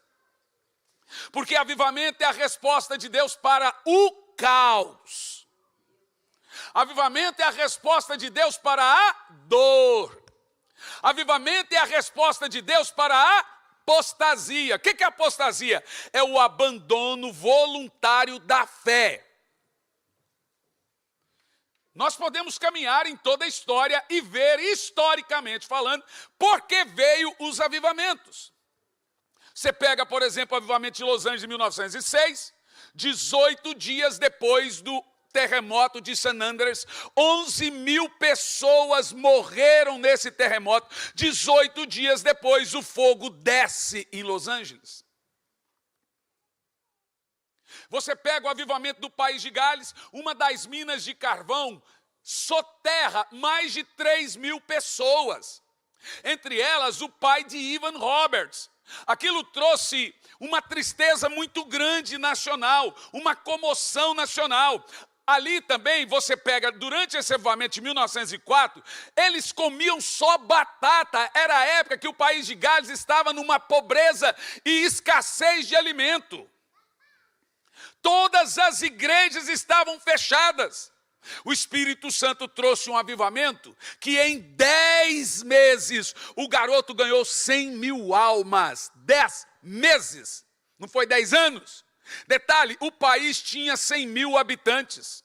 Porque avivamento é a resposta de Deus para o caos. Avivamento é a resposta de Deus para a dor. Avivamento é a resposta de Deus para a apostasia. O que é apostasia? É o abandono voluntário da fé. Nós podemos caminhar em toda a história e ver, historicamente falando, por que veio os avivamentos. Você pega, por exemplo, o avivamento de Los Angeles de 1906, 18 dias depois do terremoto de San Andrés, 11 mil pessoas morreram nesse terremoto. 18 dias depois, o fogo desce em Los Angeles. Você pega o avivamento do País de Gales, uma das minas de carvão soterra mais de 3 mil pessoas. Entre elas, o pai de Evan Roberts. Aquilo trouxe uma tristeza muito grande nacional, uma comoção nacional. Ali também, você pega, durante esse avivamento de 1904, eles comiam só batata. Era a época que o País de Gales estava numa pobreza e escassez de alimento. Todas as igrejas estavam fechadas. O Espírito Santo trouxe um avivamento que em 10 meses o garoto ganhou 100 mil almas. 10 meses, não foi 10 anos. Detalhe, o país tinha 100 mil habitantes.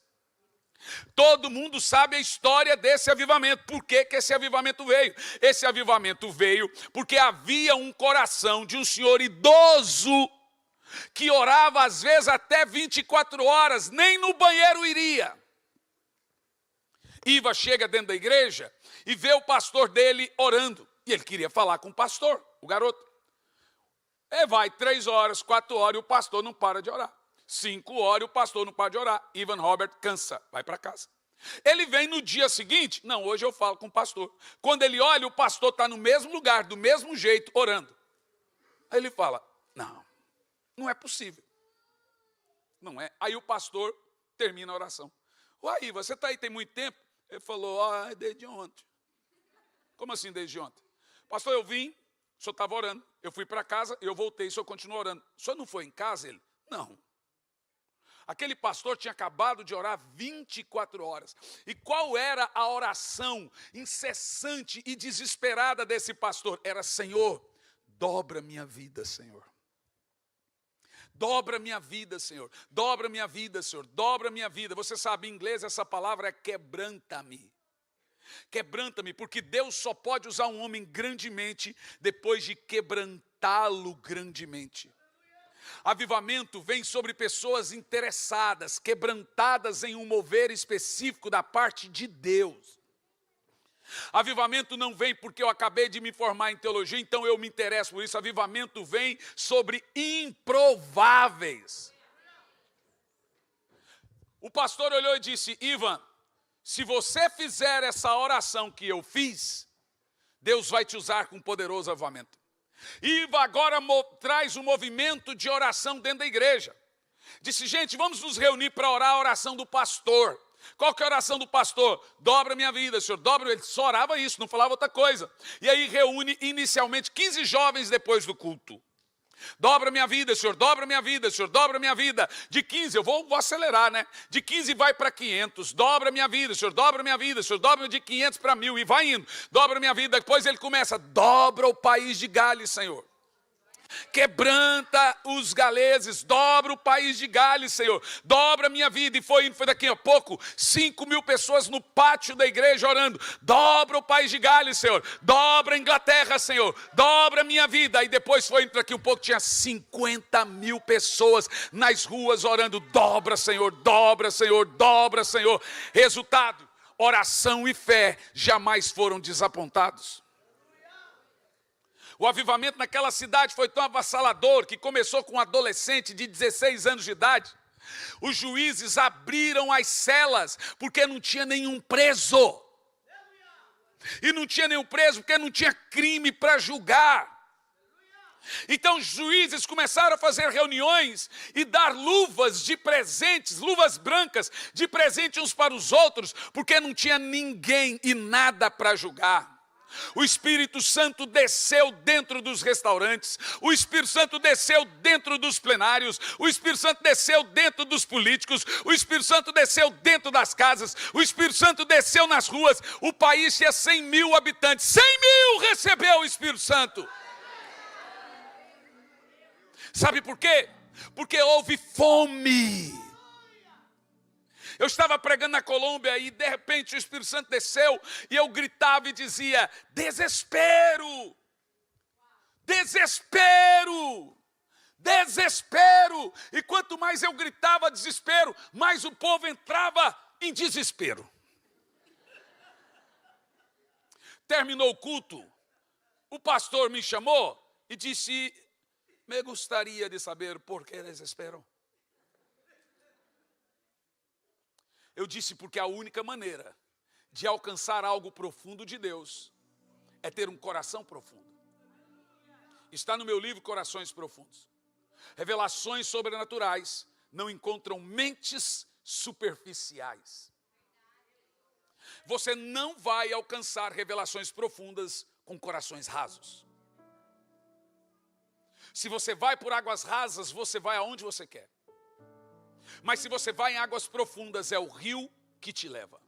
Todo mundo sabe a história desse avivamento. Por que esse avivamento veio? Esse avivamento veio porque havia um coração de um senhor idoso que orava às vezes até 24 horas, nem no banheiro iria. Iva chega dentro da igreja e vê o pastor dele orando. E ele queria falar com o pastor, o garoto. Vai 3 horas, 4 horas e o pastor não para de orar. 5 horas e o pastor não para de orar. Evan Robert cansa, vai para casa. Ele vem no dia seguinte, não, hoje eu falo com o pastor. Quando ele olha, o pastor está no mesmo lugar, do mesmo jeito, orando. Aí ele fala, não é possível. Não é. Aí o pastor termina a oração. Uai, você está aí tem muito tempo? Ele falou, desde ontem. Como assim desde ontem? Pastor, eu vim, o senhor estava orando, eu fui para casa, eu voltei, o senhor continuou orando. O senhor não foi em casa? Ele, não. Aquele pastor tinha acabado de orar 24 horas. E qual era a oração incessante e desesperada desse pastor? Era, Senhor, dobra minha vida, Senhor. Dobra minha vida, Senhor. Dobra minha vida, Senhor. Dobra minha vida. Você sabe, em inglês essa palavra é quebranta-me. Quebranta-me, porque Deus só pode usar um homem grandemente depois de quebrantá-lo grandemente. Avivamento vem sobre pessoas interessadas, quebrantadas em um mover específico da parte de Deus. Avivamento não vem porque eu acabei de me formar em teologia, então eu me interesso por isso. Avivamento vem sobre improváveis. O pastor olhou e disse, Ivan, se você fizer essa oração que eu fiz, Deus vai te usar com poderoso avivamento. Ivan agora traz um movimento de oração dentro da igreja. Disse, gente, vamos nos reunir para orar a oração do pastor. Qual que é a oração do pastor? Dobra minha vida, Senhor, dobra. Ele só orava isso, não falava outra coisa. E aí reúne inicialmente 15 jovens depois do culto. Dobra minha vida, Senhor, dobra minha vida, Senhor, dobra minha vida. De 15, eu vou acelerar, né? De 15 vai para 500, dobra minha vida, Senhor, dobra minha vida, Senhor, dobra de 500 para 1000 e vai indo. Dobra minha vida, depois ele começa, dobra o país de Gales, Senhor. Quebranta os galeses, dobra o país de Gales, Senhor, dobra a minha vida. E foi daqui a pouco, 5 mil pessoas no pátio da igreja orando, dobra o país de Gales, Senhor, dobra a Inglaterra, Senhor, dobra a minha vida. E depois foi daqui a pouco, tinha 50 mil pessoas nas ruas orando, dobra, Senhor, dobra, Senhor, dobra, Senhor. Resultado, oração e fé jamais foram desapontados. O avivamento naquela cidade foi tão avassalador que começou com um adolescente de 16 anos de idade. Os juízes abriram as celas porque não tinha nenhum preso. E não tinha nenhum preso porque não tinha crime para julgar. Então os juízes começaram a fazer reuniões e dar luvas de presentes, luvas brancas de presente uns para os outros, porque não tinha ninguém e nada para julgar. O Espírito Santo desceu dentro dos restaurantes. O Espírito Santo desceu dentro dos plenários. O Espírito Santo desceu dentro dos políticos. O Espírito Santo desceu dentro das casas. O Espírito Santo desceu nas ruas. O país tinha 100 mil habitantes. 100 mil recebeu o Espírito Santo. Sabe por quê? Porque houve fome. Eu estava pregando na Colômbia e de repente o Espírito Santo desceu e eu gritava e dizia: desespero, desespero, desespero. E quanto mais eu gritava desespero, mais o povo entrava em desespero. Terminou o culto, o pastor me chamou e disse: me gostaria de saber por que desesperam. Eu disse: porque a única maneira de alcançar algo profundo de Deus é ter um coração profundo. Está no meu livro Corações Profundos. Revelações sobrenaturais não encontram mentes superficiais. Você não vai alcançar revelações profundas com corações rasos. Se você vai por águas rasas, você vai aonde você quer. Mas se você vai em águas profundas, é o rio que te leva.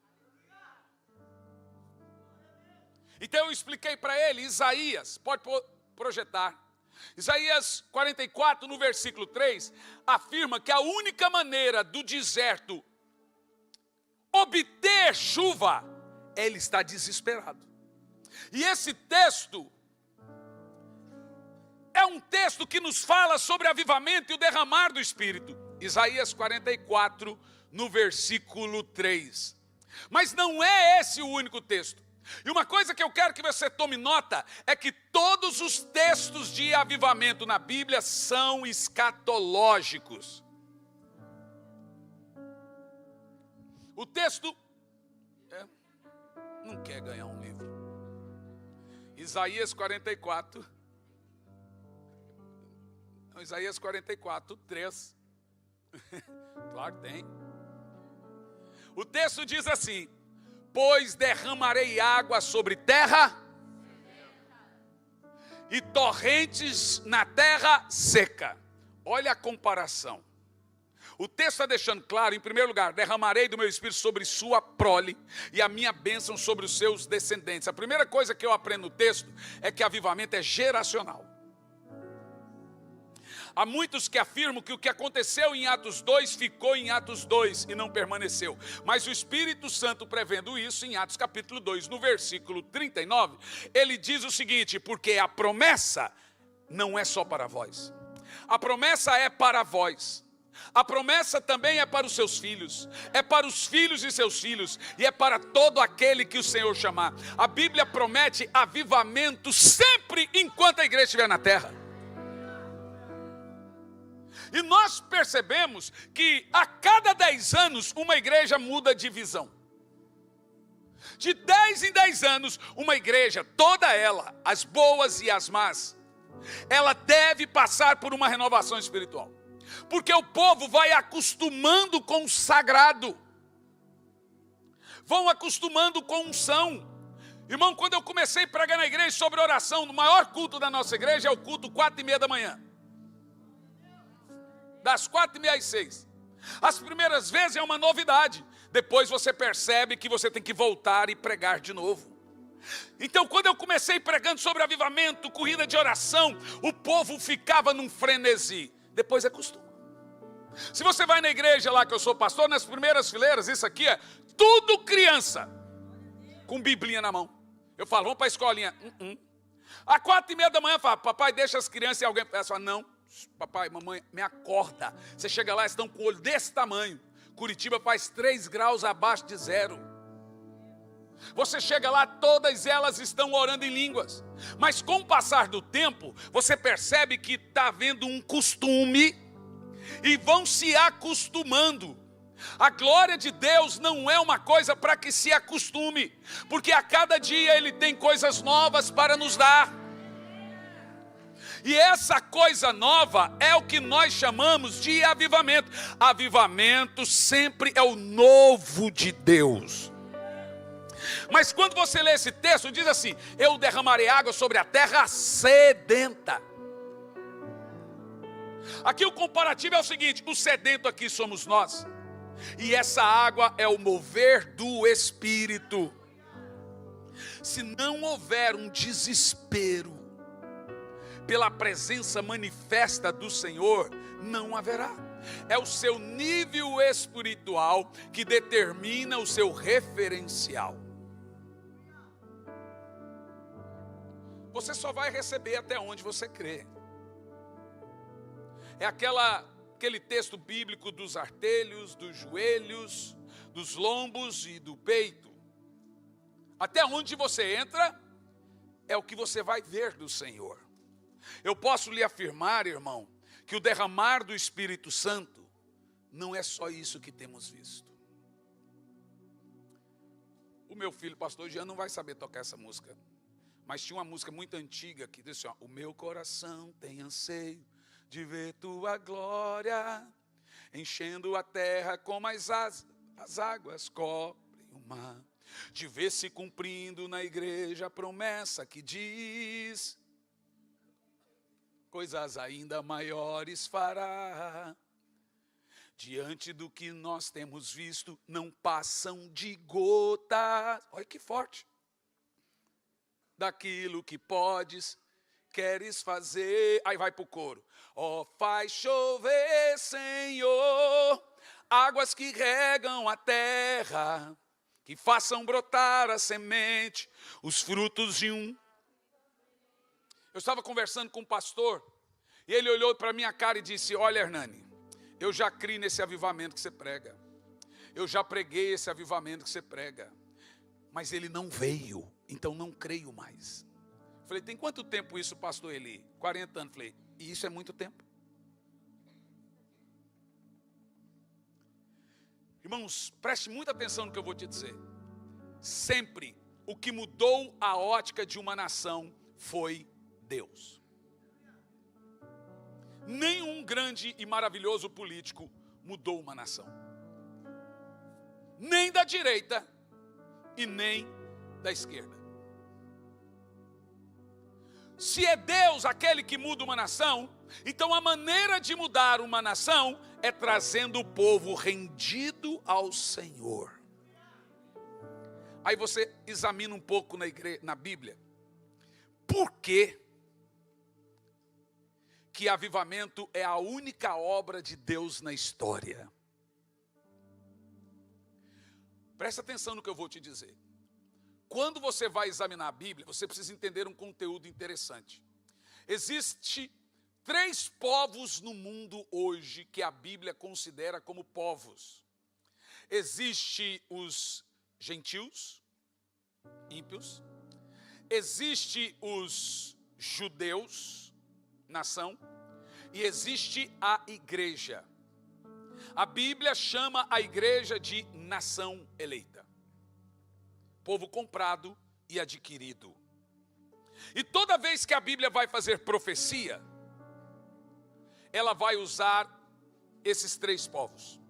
Então eu expliquei para ele, Isaías, pode projetar. Isaías 44, no versículo 3, afirma que a única maneira do deserto obter chuva é ele estar desesperado. E esse texto é um texto que nos fala sobre avivamento e o derramar do Espírito. Isaías 44, no versículo 3. Mas não é esse o único texto. E uma coisa que eu quero que você tome nota é que todos os textos de avivamento na Bíblia são escatológicos. O texto não quer ganhar um livro. Isaías 44. Não, Isaías 44, 3. Claro que tem. O texto diz assim: pois derramarei água sobre terra e torrentes na terra seca. Olha a comparação. O texto está deixando claro, em primeiro lugar, derramarei do meu Espírito sobre sua prole e a minha bênção sobre os seus descendentes. A primeira coisa que eu aprendo no texto é que avivamento é geracional. Há muitos que afirmam que o que aconteceu em Atos 2 ficou em Atos 2 e não permaneceu. Mas o Espírito Santo, prevendo isso, em Atos capítulo 2, no versículo 39, ele diz o seguinte: porque a promessa não é só para vós. A promessa é para vós. A promessa também é para os seus filhos, é para os filhos de seus filhos, e é para todo aquele que o Senhor chamar. A Bíblia promete avivamento sempre enquanto a igreja estiver na terra. E nós percebemos que a cada 10 anos uma igreja muda de visão. De 10 em 10 anos, uma igreja, toda ela, as boas e as más, ela deve passar por uma renovação espiritual. Porque o povo vai acostumando com o sagrado. Vão acostumando com unção. Irmão, quando eu comecei a pregar na igreja sobre oração, o maior culto da nossa igreja é o culto 4:30 da manhã. Das 4:30 às 6. As primeiras vezes é uma novidade. Depois você percebe que você tem que voltar e pregar de novo. Então, quando eu comecei pregando sobre avivamento, corrida de oração, o povo ficava num frenesi. Depois é costume. Se você vai na igreja lá que eu sou pastor, nas primeiras fileiras, isso aqui é tudo criança, com biblinha na mão. Eu falo, vamos para a escolinha. Às 4:30 da manhã, eu falo, papai, deixa as crianças e alguém peça. Não, papai, mamãe, me acorda. Você chega lá, estão com o olho desse tamanho. Curitiba faz 3 graus abaixo de zero. Você chega lá, todas elas estão orando em línguas. Mas com o passar do tempo, você percebe que está havendo um costume e vão se acostumando. A glória de Deus não é uma coisa para que se acostume, porque a cada dia Ele tem coisas novas para nos dar. E essa coisa nova é o que nós chamamos de avivamento. Avivamento sempre é o novo de Deus. Mas quando você lê esse texto, diz assim: eu derramarei água sobre a terra sedenta. Aqui o comparativo é o seguinte: o sedento aqui somos nós, e essa água é o mover do Espírito. Se não houver um desespero pela presença manifesta do Senhor, não haverá. É o seu nível espiritual que determina o seu referencial. Você só vai receber até onde você crê. É aquele texto bíblico dos artelhos, dos joelhos, dos lombos e do peito. Até onde você entra, é o que você vai ver do Senhor. Eu posso lhe afirmar, irmão, que o derramar do Espírito Santo não é só isso que temos visto. O meu filho, pastor Jean, não vai saber tocar essa música, mas tinha uma música muito antiga que diz assim: ó, o meu coração tem anseio de ver tua glória, enchendo a terra como as águas cobrem o mar, de ver se cumprindo na igreja a promessa que diz: coisas ainda maiores fará. Diante do que nós temos visto, não passam de gotas. Olha que forte. Daquilo que podes, queres fazer. Aí vai para o coro. Ó, faz chover, Senhor, águas que regam a terra, que façam brotar a semente, os frutos de um. Eu estava conversando com um pastor, e ele olhou para a minha cara e disse: olha, Hernani, eu já criei nesse avivamento que você prega. Eu já preguei esse avivamento que você prega. Mas ele não veio, então não creio mais. Falei: tem quanto tempo isso, pastor Eli? 40 anos. Falei: e isso é muito tempo. Irmãos, preste muita atenção no que eu vou te dizer. Sempre o que mudou a ótica de uma nação foi Deus. Nenhum grande e maravilhoso político mudou uma nação. Nem da direita e nem da esquerda. Se é Deus aquele que muda uma nação, então a maneira de mudar uma nação é trazendo o povo rendido ao Senhor. Aí você examina um pouco na Bíblia. Por quê que avivamento é a única obra de Deus na história? Presta atenção no que eu vou te dizer. Quando você vai examinar a Bíblia, você precisa entender um conteúdo interessante. Existem 3 povos no mundo hoje que a Bíblia considera como povos. Existem os gentios, ímpios. Existem os judeus, nação. E existe a igreja. A Bíblia chama a igreja de nação eleita. Povo comprado e adquirido. E toda vez que a Bíblia vai fazer profecia, ela vai usar esses 3 povos.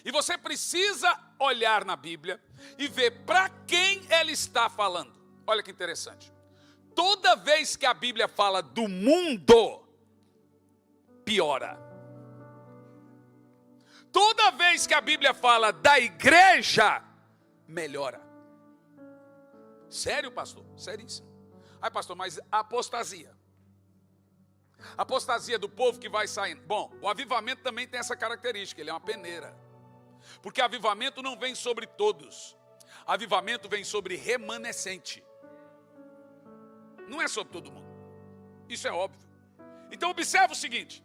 E você precisa olhar na Bíblia e ver para quem ela está falando. Olha que interessante. Toda vez que a Bíblia fala do mundo, piora. Toda vez que a Bíblia fala da igreja, melhora. Sério, pastor? Seríssimo. Ai, pastor, mas a apostasia. A apostasia do povo que vai saindo. Bom, o avivamento também tem essa característica, ele é uma peneira. Porque avivamento não vem sobre todos. Avivamento vem sobre remanescente. Não é sobre todo mundo. Isso é óbvio. Então observa o seguinte.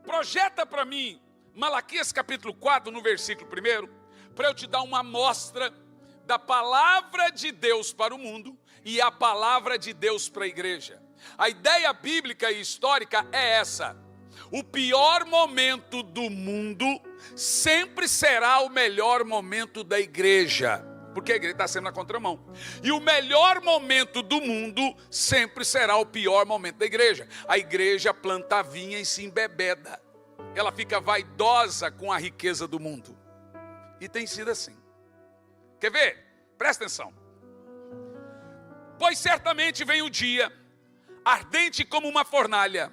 Projeta para mim Malaquias capítulo 4, no versículo 1, para eu te dar uma amostra da palavra de Deus para o mundo e a palavra de Deus para a igreja. A ideia bíblica e histórica é essa: o pior momento do mundo sempre será o melhor momento da igreja, porque a igreja está sempre na contramão. E o melhor momento do mundo sempre será o pior momento da igreja. A igreja planta a vinha e se embebeda. Ela fica vaidosa com a riqueza do mundo. E tem sido assim. Quer ver? Presta atenção. Pois certamente vem o dia, ardente como uma fornalha,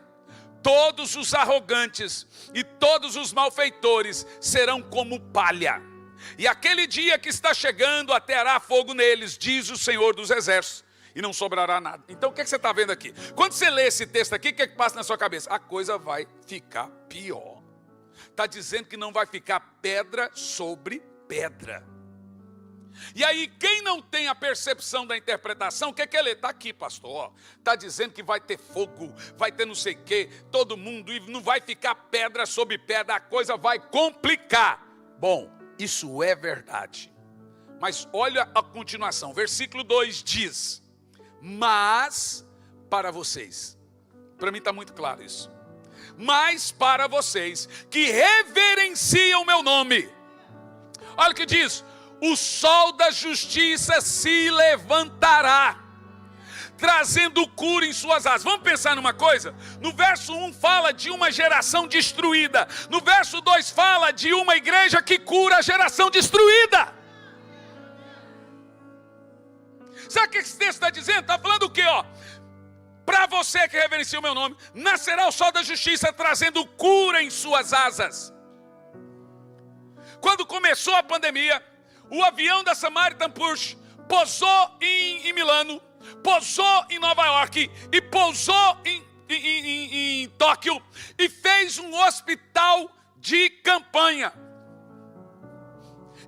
todos os arrogantes e todos os malfeitores serão como palha. E aquele dia que está chegando ateará fogo neles, diz o Senhor dos Exércitos, e não sobrará nada. Então o que você está vendo aqui? Quando você lê esse texto aqui, o que passa na sua cabeça? A coisa vai ficar pior. Está dizendo que não vai ficar pedra sobre pedra. E aí, quem não tem a percepção da interpretação, o que é ler? Está aqui, pastor. Está dizendo que vai ter fogo, vai ter não sei o quê, todo mundo, e não vai ficar pedra sobre pedra, a coisa vai complicar. Bom, isso é verdade. Mas olha a continuação, versículo 2 diz: mas para vocês, para mim está muito claro isso. Mas para vocês que reverenciam o meu nome, olha o que diz: o sol da justiça se levantará, trazendo cura em suas asas. Vamos pensar numa coisa? No verso 1 fala de uma geração destruída. No verso 2 fala de uma igreja que cura a geração destruída. Sabe o que esse texto está dizendo? Está falando o quê? Para você que reverencia o meu nome, nascerá o sol da justiça, trazendo cura em suas asas. Quando começou a pandemia, o avião da Samaritan Purse pousou em Milano, pousou em Nova York e pousou em Tóquio e fez um hospital de campanha.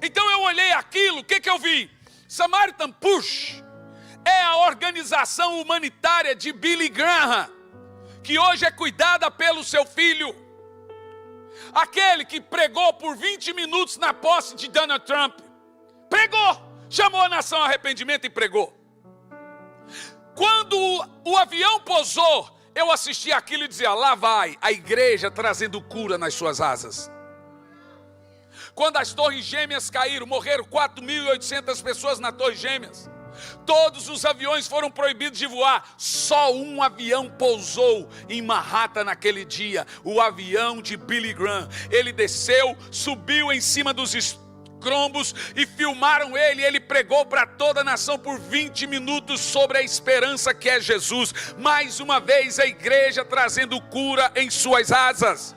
Então eu olhei aquilo, o que eu vi? Samaritan Purse é a organização humanitária de Billy Graham, que hoje é cuidada pelo seu filho. Aquele que pregou por 20 minutos na posse de Donald Trump. Pregou, chamou a nação ao arrependimento e pregou. Quando o avião pousou, eu assisti aquilo e dizia: lá vai a igreja trazendo cura nas suas asas. Quando as torres gêmeas caíram, morreram 4.800 pessoas na torre gêmeas. Todos os aviões foram proibidos de voar. Só um avião pousou em Manhattan naquele dia. O avião de Billy Graham. Ele desceu, subiu em cima dos escombros e filmaram ele. Ele pregou para toda a nação por 20 minutos sobre a esperança que é Jesus. Mais uma vez a igreja trazendo cura em suas asas.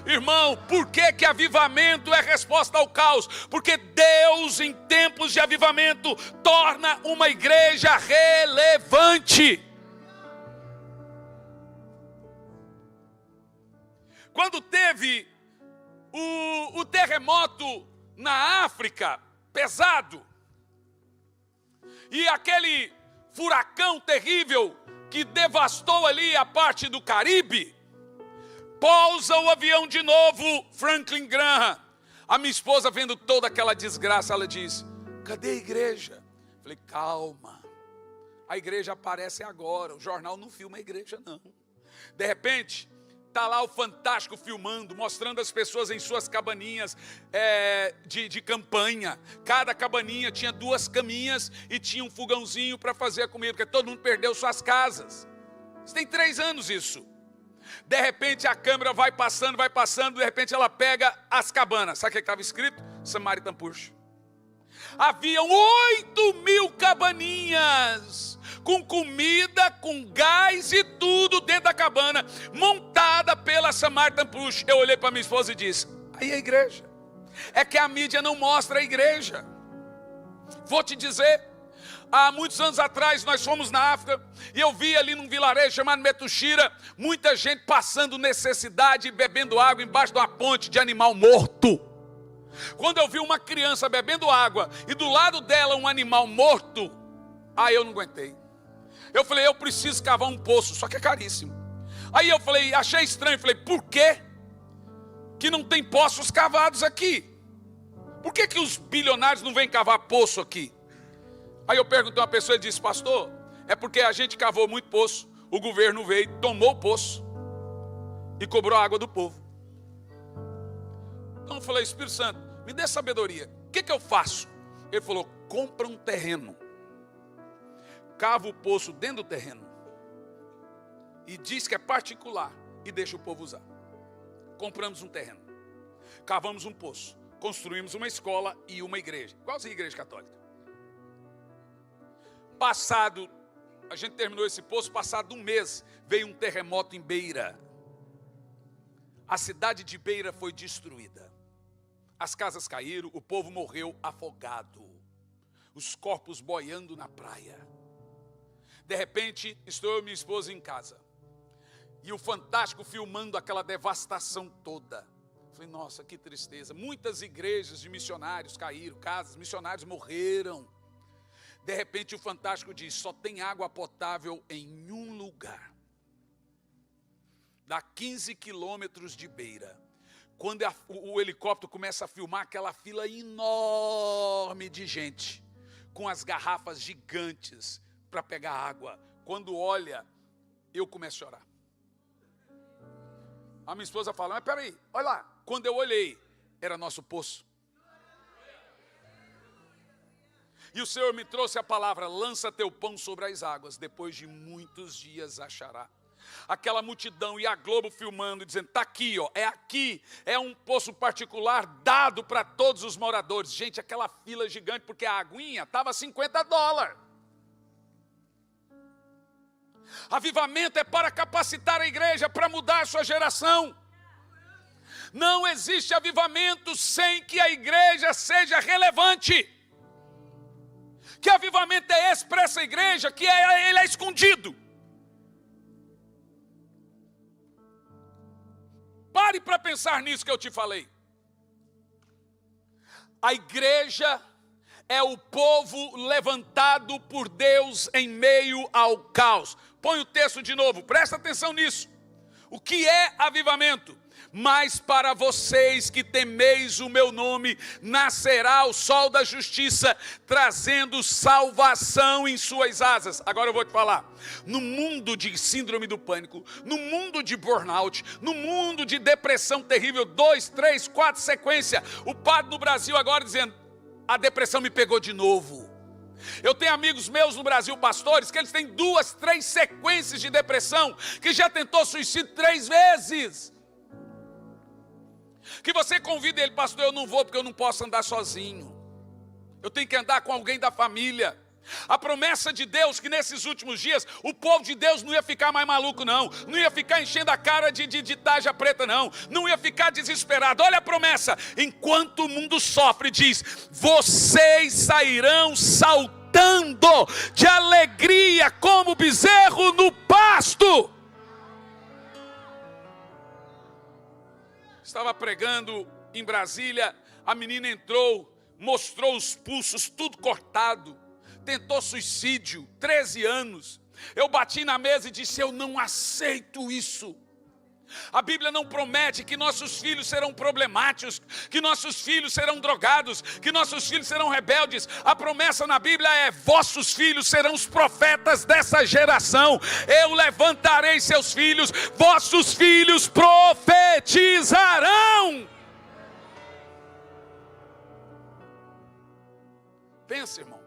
Irmão, por que avivamento é resposta ao caos? Porque Deus, em tempos de avivamento, torna uma igreja relevante. Quando teve o terremoto na África, pesado, e aquele furacão terrível que devastou ali a parte do Caribe, pousa o avião de novo, Franklin Graham. A minha esposa, vendo toda aquela desgraça, ela diz: cadê a igreja? Falei: calma, a igreja aparece agora, o jornal não filma a igreja não. De repente, está lá o Fantástico filmando, mostrando as pessoas em suas cabaninhas de campanha. Cada cabaninha tinha 2 caminhas e tinha um fogãozinho para fazer a comida, porque todo mundo perdeu suas casas. Isso tem 3 anos isso. De repente a câmera vai passando, de repente ela pega as cabanas. Sabe o que estava escrito? Samaritan Purse. Haviam 8.000 cabaninhas, com comida, com gás e tudo dentro da cabana, montada pela Samaritan Purse. Eu olhei para minha esposa e disse: aí a igreja. É que a mídia não mostra a igreja. Vou te dizer, há muitos anos atrás nós fomos na África e eu vi ali num vilarejo chamado Metuxira muita gente passando necessidade e bebendo água embaixo de uma ponte de animal morto. Quando eu vi uma criança bebendo água e do lado dela um animal morto, aí eu não aguentei. Eu falei: eu preciso cavar um poço, só que é caríssimo. Aí eu falei, achei estranho, falei: por quê que não tem poços cavados aqui? Por que os bilionários não vêm cavar poço aqui? Aí eu perguntei a uma pessoa e disse: pastor, é porque a gente cavou muito poço, o governo veio, tomou o poço e cobrou a água do povo. Então eu falei: Espírito Santo, me dê sabedoria, o que eu faço? Ele falou: compra um terreno, cava o poço dentro do terreno e diz que é particular e deixa o povo usar. Compramos um terreno, cavamos um poço, construímos uma escola e uma igreja, igualzinha a igreja católica. A gente terminou esse poço, passado um mês, veio um terremoto em Beira. A cidade de Beira foi destruída. As casas caíram, o povo morreu afogado. Os corpos boiando na praia. De repente, estou eu e minha esposa em casa. E o Fantástico filmando aquela devastação toda. Falei, nossa, que tristeza. Muitas igrejas de missionários caíram, casas, missionários morreram. De repente o Fantástico diz, só tem água potável em um lugar. Dá 15 quilômetros de Beira. Quando o helicóptero começa a filmar aquela fila enorme de gente, com as garrafas gigantes para pegar água. Quando olha, eu começo a chorar. A minha esposa fala, mas peraí, olha lá. Quando eu olhei, era nosso poço. E o Senhor me trouxe a palavra, lança teu pão sobre as águas, depois de muitos dias achará. Aquela multidão e a Globo filmando, dizendo, está aqui, ó, é aqui, é um poço particular dado para todos os moradores. Gente, aquela fila gigante, porque a aguinha estava $50. Avivamento é para capacitar a igreja, para mudar a sua geração. Não existe avivamento sem que a igreja seja relevante. Que avivamento é esse para essa igreja, que ele é escondido. Pare para pensar nisso que eu te falei. A igreja é o povo levantado por Deus em meio ao caos. Põe o texto de novo, presta atenção nisso. O que é avivamento? Mas para vocês que temeis o meu nome, nascerá o sol da justiça, trazendo salvação em suas asas. Agora eu vou te falar, no mundo de síndrome do pânico, no mundo de burnout, no mundo de depressão terrível, 2, 3, 4 sequência, o padre no Brasil agora dizendo, a depressão me pegou de novo. Eu tenho amigos meus no Brasil, pastores, que eles têm 2, 3 sequências de depressão, que já tentou suicídio 3 vezes. Que você convida ele, pastor, eu não vou porque eu não posso andar sozinho. Eu tenho que andar com alguém da família. A promessa de Deus que nesses últimos dias o povo de Deus não ia ficar mais maluco não. Não ia ficar enchendo a cara de tarja preta não. Não ia ficar desesperado. Olha a promessa. Enquanto o mundo sofre, diz, vocês sairão saltando de alegria como bezerro no pasto. Estava pregando em Brasília, a menina entrou, mostrou os pulsos, tudo cortado, tentou suicídio, 13 anos. Eu bati na mesa e disse, eu não aceito isso. A Bíblia não promete que nossos filhos serão problemáticos, que nossos filhos serão drogados, que nossos filhos serão rebeldes. A promessa na Bíblia é, vossos filhos serão os profetas dessa geração. Eu levantarei seus filhos, vossos filhos profetizarão. Pensa, irmão,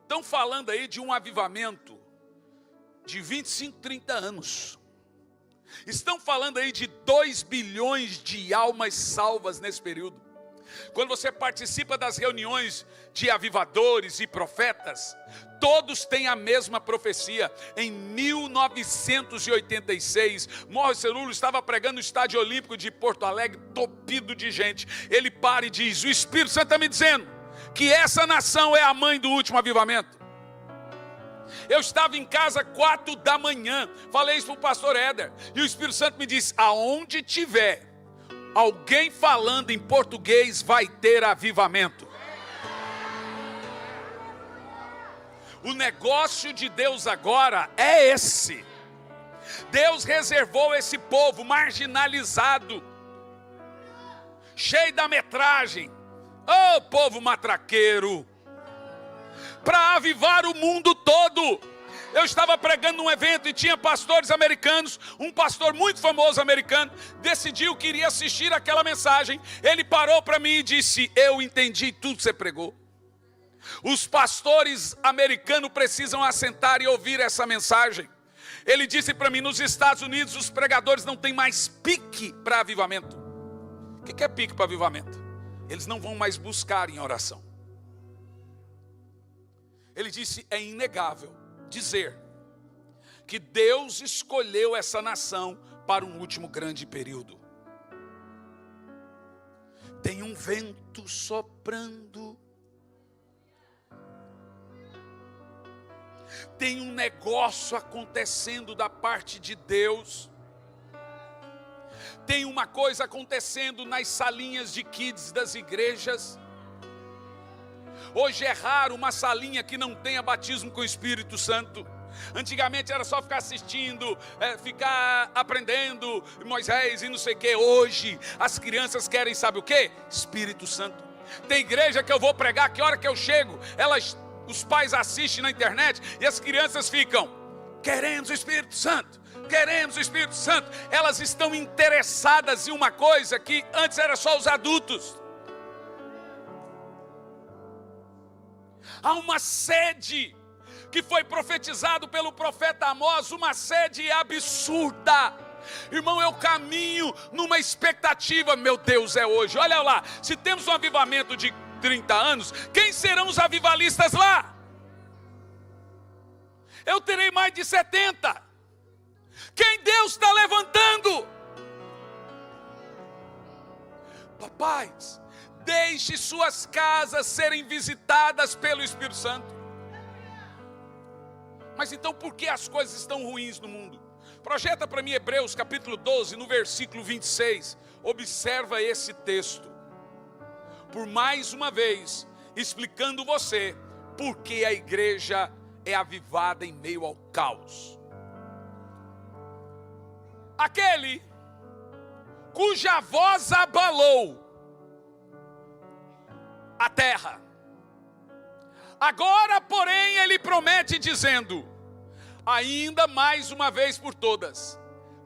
estão falando aí de um avivamento de 25, 30 anos. Estão falando aí de 2 bilhões de almas salvas nesse período. Quando você participa das reuniões de avivadores e profetas, todos têm a mesma profecia. Em 1986, Morris Cerullo estava pregando no Estádio Olímpico de Porto Alegre, topido de gente. Ele para e diz, o Espírito Santo está me dizendo que essa nação é a mãe do último avivamento. Eu estava em casa 4 da manhã, falei isso para o pastor Éder, e o Espírito Santo me disse, aonde tiver alguém falando em português, vai ter avivamento. O negócio de Deus agora é esse. Deus reservou esse povo marginalizado, cheio da metragem, ô povo matraqueiro, para avivar o mundo todo. Eu estava pregando num evento e tinha pastores americanos, um pastor muito famoso americano, decidiu que iria assistir aquela mensagem. Ele parou para mim e disse, eu entendi tudo que você pregou. Os pastores americanos precisam assentar e ouvir essa mensagem. Ele disse para mim, nos Estados Unidos os pregadores não têm mais pique para avivamento. O que é pique para avivamento? Eles não vão mais buscar em oração. Ele disse: é inegável dizer que Deus escolheu essa nação para um último grande período. Tem um vento soprando, tem um negócio acontecendo da parte de Deus, tem uma coisa acontecendo nas salinhas de kids das igrejas. Hoje é raro uma salinha que não tenha batismo com o Espírito Santo. Antigamente era só ficar assistindo, ficar aprendendo Moisés e não sei o que. Hoje as crianças querem, sabe o que? Espírito Santo. Tem igreja que eu vou pregar, que hora que eu chego, os pais assistem na internet e as crianças ficam: queremos o Espírito Santo, queremos o Espírito Santo. Elas estão interessadas em uma coisa que antes era só os adultos. Há uma sede que foi profetizado pelo profeta Amós, uma sede absurda. Irmão, eu caminho numa expectativa. Meu Deus, é hoje. Olha lá, se temos um avivamento de 30 anos, quem serão os avivalistas lá? Eu terei mais de 70. Quem Deus está levantando? Papais, deixe suas casas serem visitadas pelo Espírito Santo. Mas então por que as coisas estão ruins no mundo? Projeta para mim Hebreus capítulo 12, no versículo 26. Observa esse texto. Por mais uma vez, explicando você por que a igreja é avivada em meio ao caos. Aquele cuja voz abalou a terra, agora, porém, ele promete dizendo: ainda mais uma vez por todas,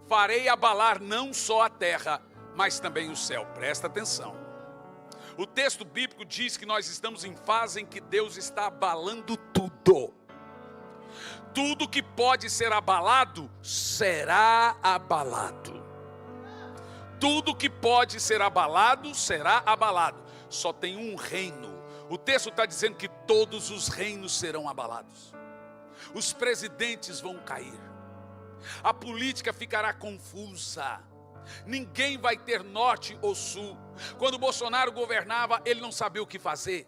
farei abalar não só a terra, mas também o céu. Presta atenção. O texto bíblico diz que nós estamos em fase em que Deus está abalando tudo. Tudo que pode ser abalado, será abalado. Tudo que pode ser abalado, será abalado. Só tem um reino. O texto está dizendo que todos os reinos serão abalados. Os presidentes vão cair. A política ficará confusa. Ninguém vai ter norte ou sul. Quando Bolsonaro governava, ele não sabia o que fazer.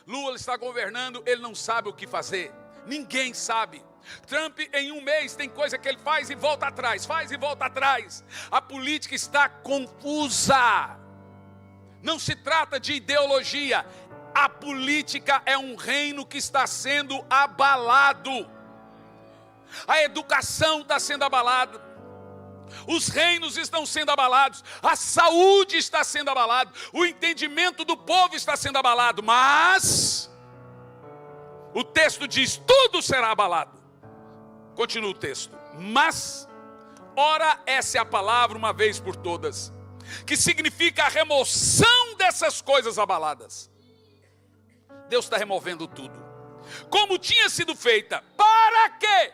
Lula está governando, ele não sabe o que fazer. Ninguém sabe. Trump, em um mês, tem coisa que ele faz e volta atrás, faz e volta atrás. A política está confusa. Não se trata de ideologia. A política é um reino que está sendo abalado. A educação está sendo abalada. Os reinos estão sendo abalados. A saúde está sendo abalada. O entendimento do povo está sendo abalado. Mas o texto diz: tudo será abalado. Continua o texto. Mas, ora, essa é a palavra uma vez por todas, que significa a remoção dessas coisas abaladas. Deus está removendo tudo. Como tinha sido feita, para que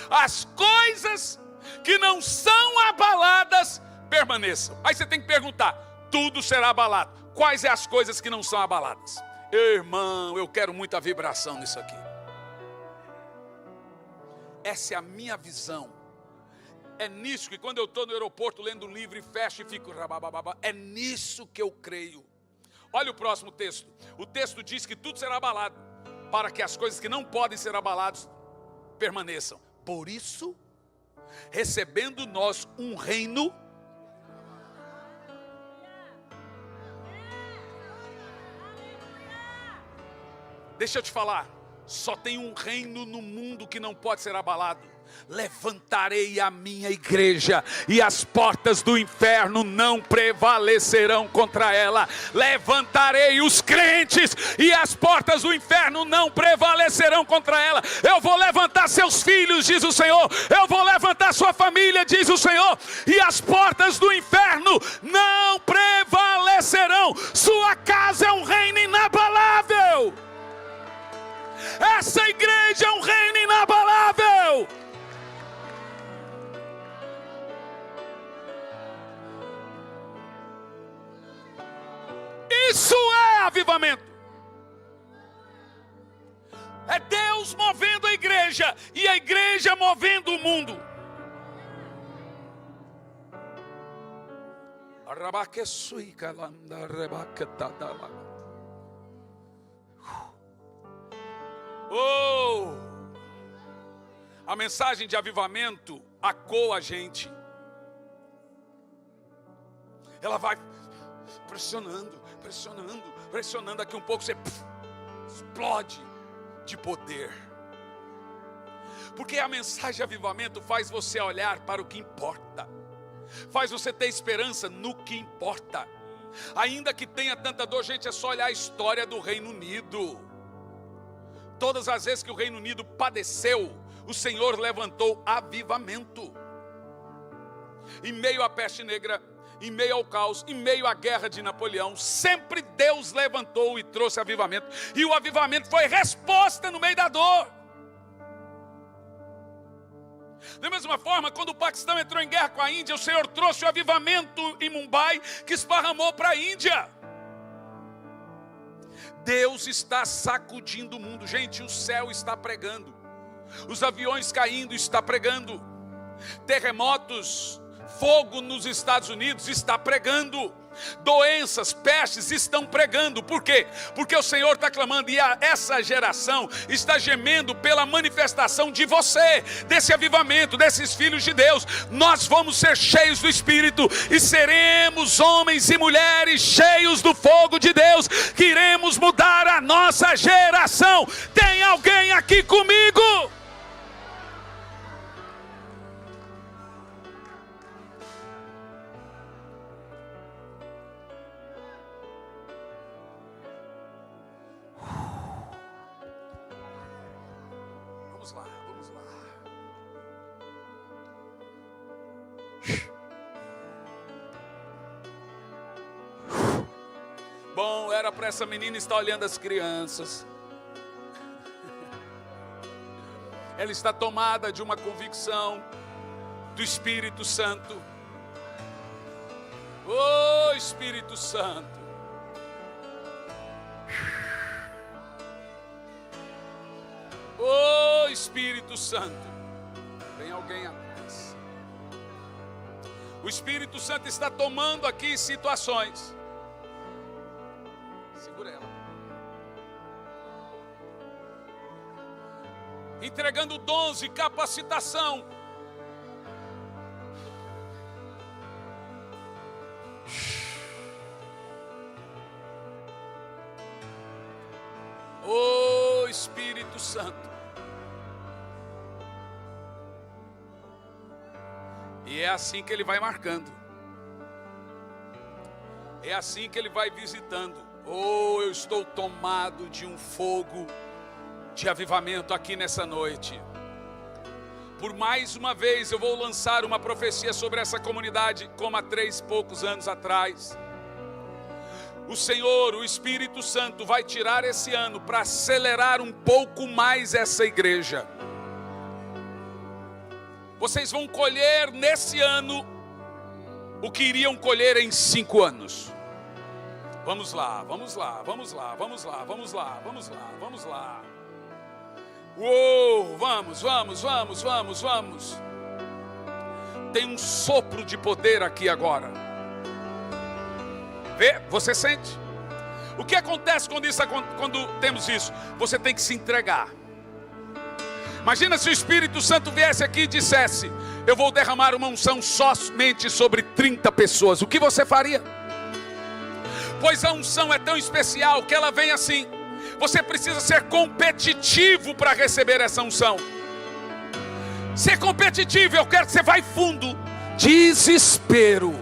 as coisas que não são abaladas permaneçam. Aí você tem que perguntar: tudo será abalado. Quais são as coisas que não são abaladas? Irmão, eu quero muita vibração nisso aqui. Essa é a minha visão. É nisso que quando eu estou no aeroporto lendo um livro e fecho e fico rabababá, é nisso que eu creio. Olha o próximo texto. O texto diz que tudo será abalado, para que as coisas que não podem ser abaladas permaneçam. Por isso, recebendo nós um reino, deixa eu te falar, só tem um reino no mundo que não pode ser abalado. Levantarei a minha igreja e as portas do inferno não prevalecerão contra ela. Levantarei os crentes e as portas do inferno não prevalecerão contra ela. Eu vou levantar seus filhos, diz o Senhor. Eu vou levantar sua família, diz o Senhor. E as portas do inferno não prevalecerão. Sua casa é um reino inabalável. Essa igreja é um reino inabalável. Isso é avivamento. É Deus movendo a igreja e a igreja movendo o mundo. Oh! A mensagem de avivamento acoa a gente. Ela vai pressionando, pressionando, pressionando. Daqui um pouco você explode de poder. Porque a mensagem de avivamento faz você olhar para o que importa. Faz você ter esperança no que importa. Ainda que tenha tanta dor, gente, é só olhar a história do Reino Unido. Todas as vezes que o Reino Unido padeceu, o Senhor levantou avivamento. Em meio à peste negra, em meio ao caos, em meio à guerra de Napoleão, sempre Deus levantou e trouxe avivamento. E o avivamento foi resposta no meio da dor. Da mesma forma, quando o Paquistão entrou em guerra com a Índia, o Senhor trouxe o avivamento em Mumbai, que esparramou para a Índia. Deus está sacudindo o mundo. Gente, o céu está pregando. Os aviões caindo está pregando. Terremotos, fogo nos Estados Unidos está pregando. Doenças, pestes estão pregando. Por quê? Porque o Senhor está clamando. E essa geração está gemendo pela manifestação de você, desse avivamento, desses filhos de Deus. Nós vamos ser cheios do Espírito e seremos homens e mulheres cheios do fogo de Deus, que iremos mudar a nossa geração. Tem alguém aqui comigo? Vamos lá. Bom, era para essa menina estar olhando as crianças. Ela está tomada de uma convicção do Espírito Santo. Oh, Espírito Santo. Oh, Espírito Santo. Tem alguém atrás. O Espírito Santo está tomando aqui situações. Segura ela. Entregando dons e capacitação. Oh, Espírito Santo. E é assim que Ele vai marcando. É assim que Ele vai visitando. Oh, eu estou tomado de um fogo de avivamento aqui nessa noite. Por mais uma vez eu vou lançar uma profecia sobre essa comunidade, como há 3 e poucos anos atrás. O Senhor, o Espírito Santo, vai tirar esse ano para acelerar um pouco mais essa igreja. Vocês vão colher nesse ano o que iriam colher em 5 anos. Vamos lá, vamos lá, vamos lá, vamos lá, vamos lá, vamos lá, vamos lá. Uou, vamos. Tem um sopro de poder aqui agora. Vê? Você sente? O que acontece quando temos isso? Você tem que se entregar. Imagina se o Espírito Santo viesse aqui e dissesse: eu vou derramar uma unção somente sobre 30 pessoas. O que você faria? Pois a unção é tão especial que ela vem assim. Você precisa ser competitivo para receber essa unção. Ser competitivo, eu quero que você vá fundo. Desespero.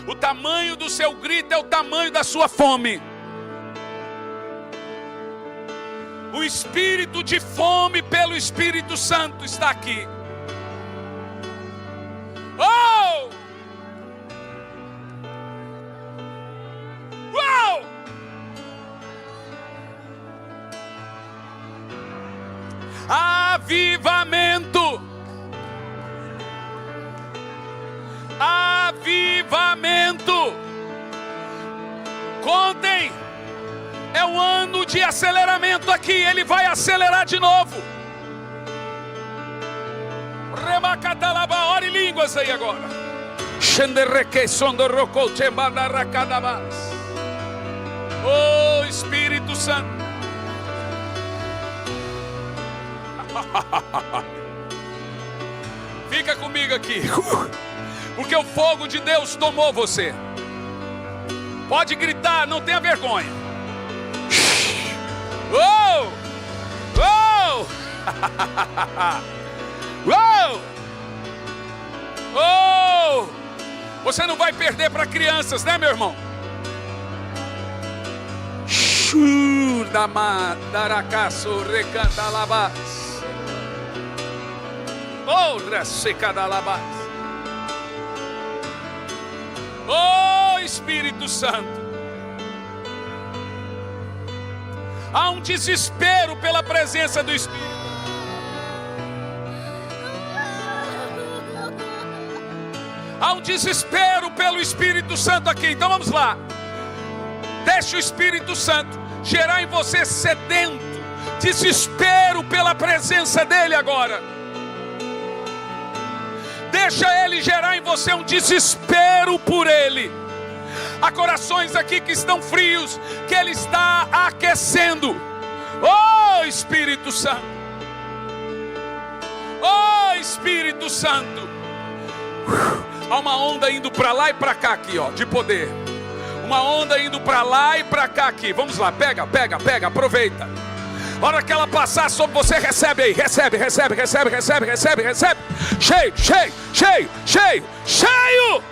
O tamanho do seu grito é o tamanho da sua fome. O espírito de fome pelo Espírito Santo está aqui. Oh! Uau! Avivamento. Avivamento. Contem. É um de aceleramento aqui, Ele vai acelerar de novo. Remacatalaba, ore em línguas aí agora. Oh Espírito Santo. Fica comigo aqui, porque o fogo de Deus tomou você. Pode gritar, não tenha vergonha. Oh! Oh! Oh! Oh! Você não vai perder para crianças, né, meu irmão? Oh, Espírito Santo. Há um desespero pela presença do Espírito. Há um desespero pelo Espírito Santo aqui. Então vamos lá. Deixe o Espírito Santo gerar em você sedento, desespero pela presença dEle agora. Deixa Ele gerar em você um desespero por Ele. Há corações aqui que estão frios, que Ele está aquecendo. Oh Espírito Santo. Oh Espírito Santo. Há uma onda indo para lá e para cá aqui, ó, de poder. Uma onda indo para lá e para cá aqui. Vamos lá, pega, aproveita. A hora que ela passar sobre você, recebe aí. Recebe. Cheio.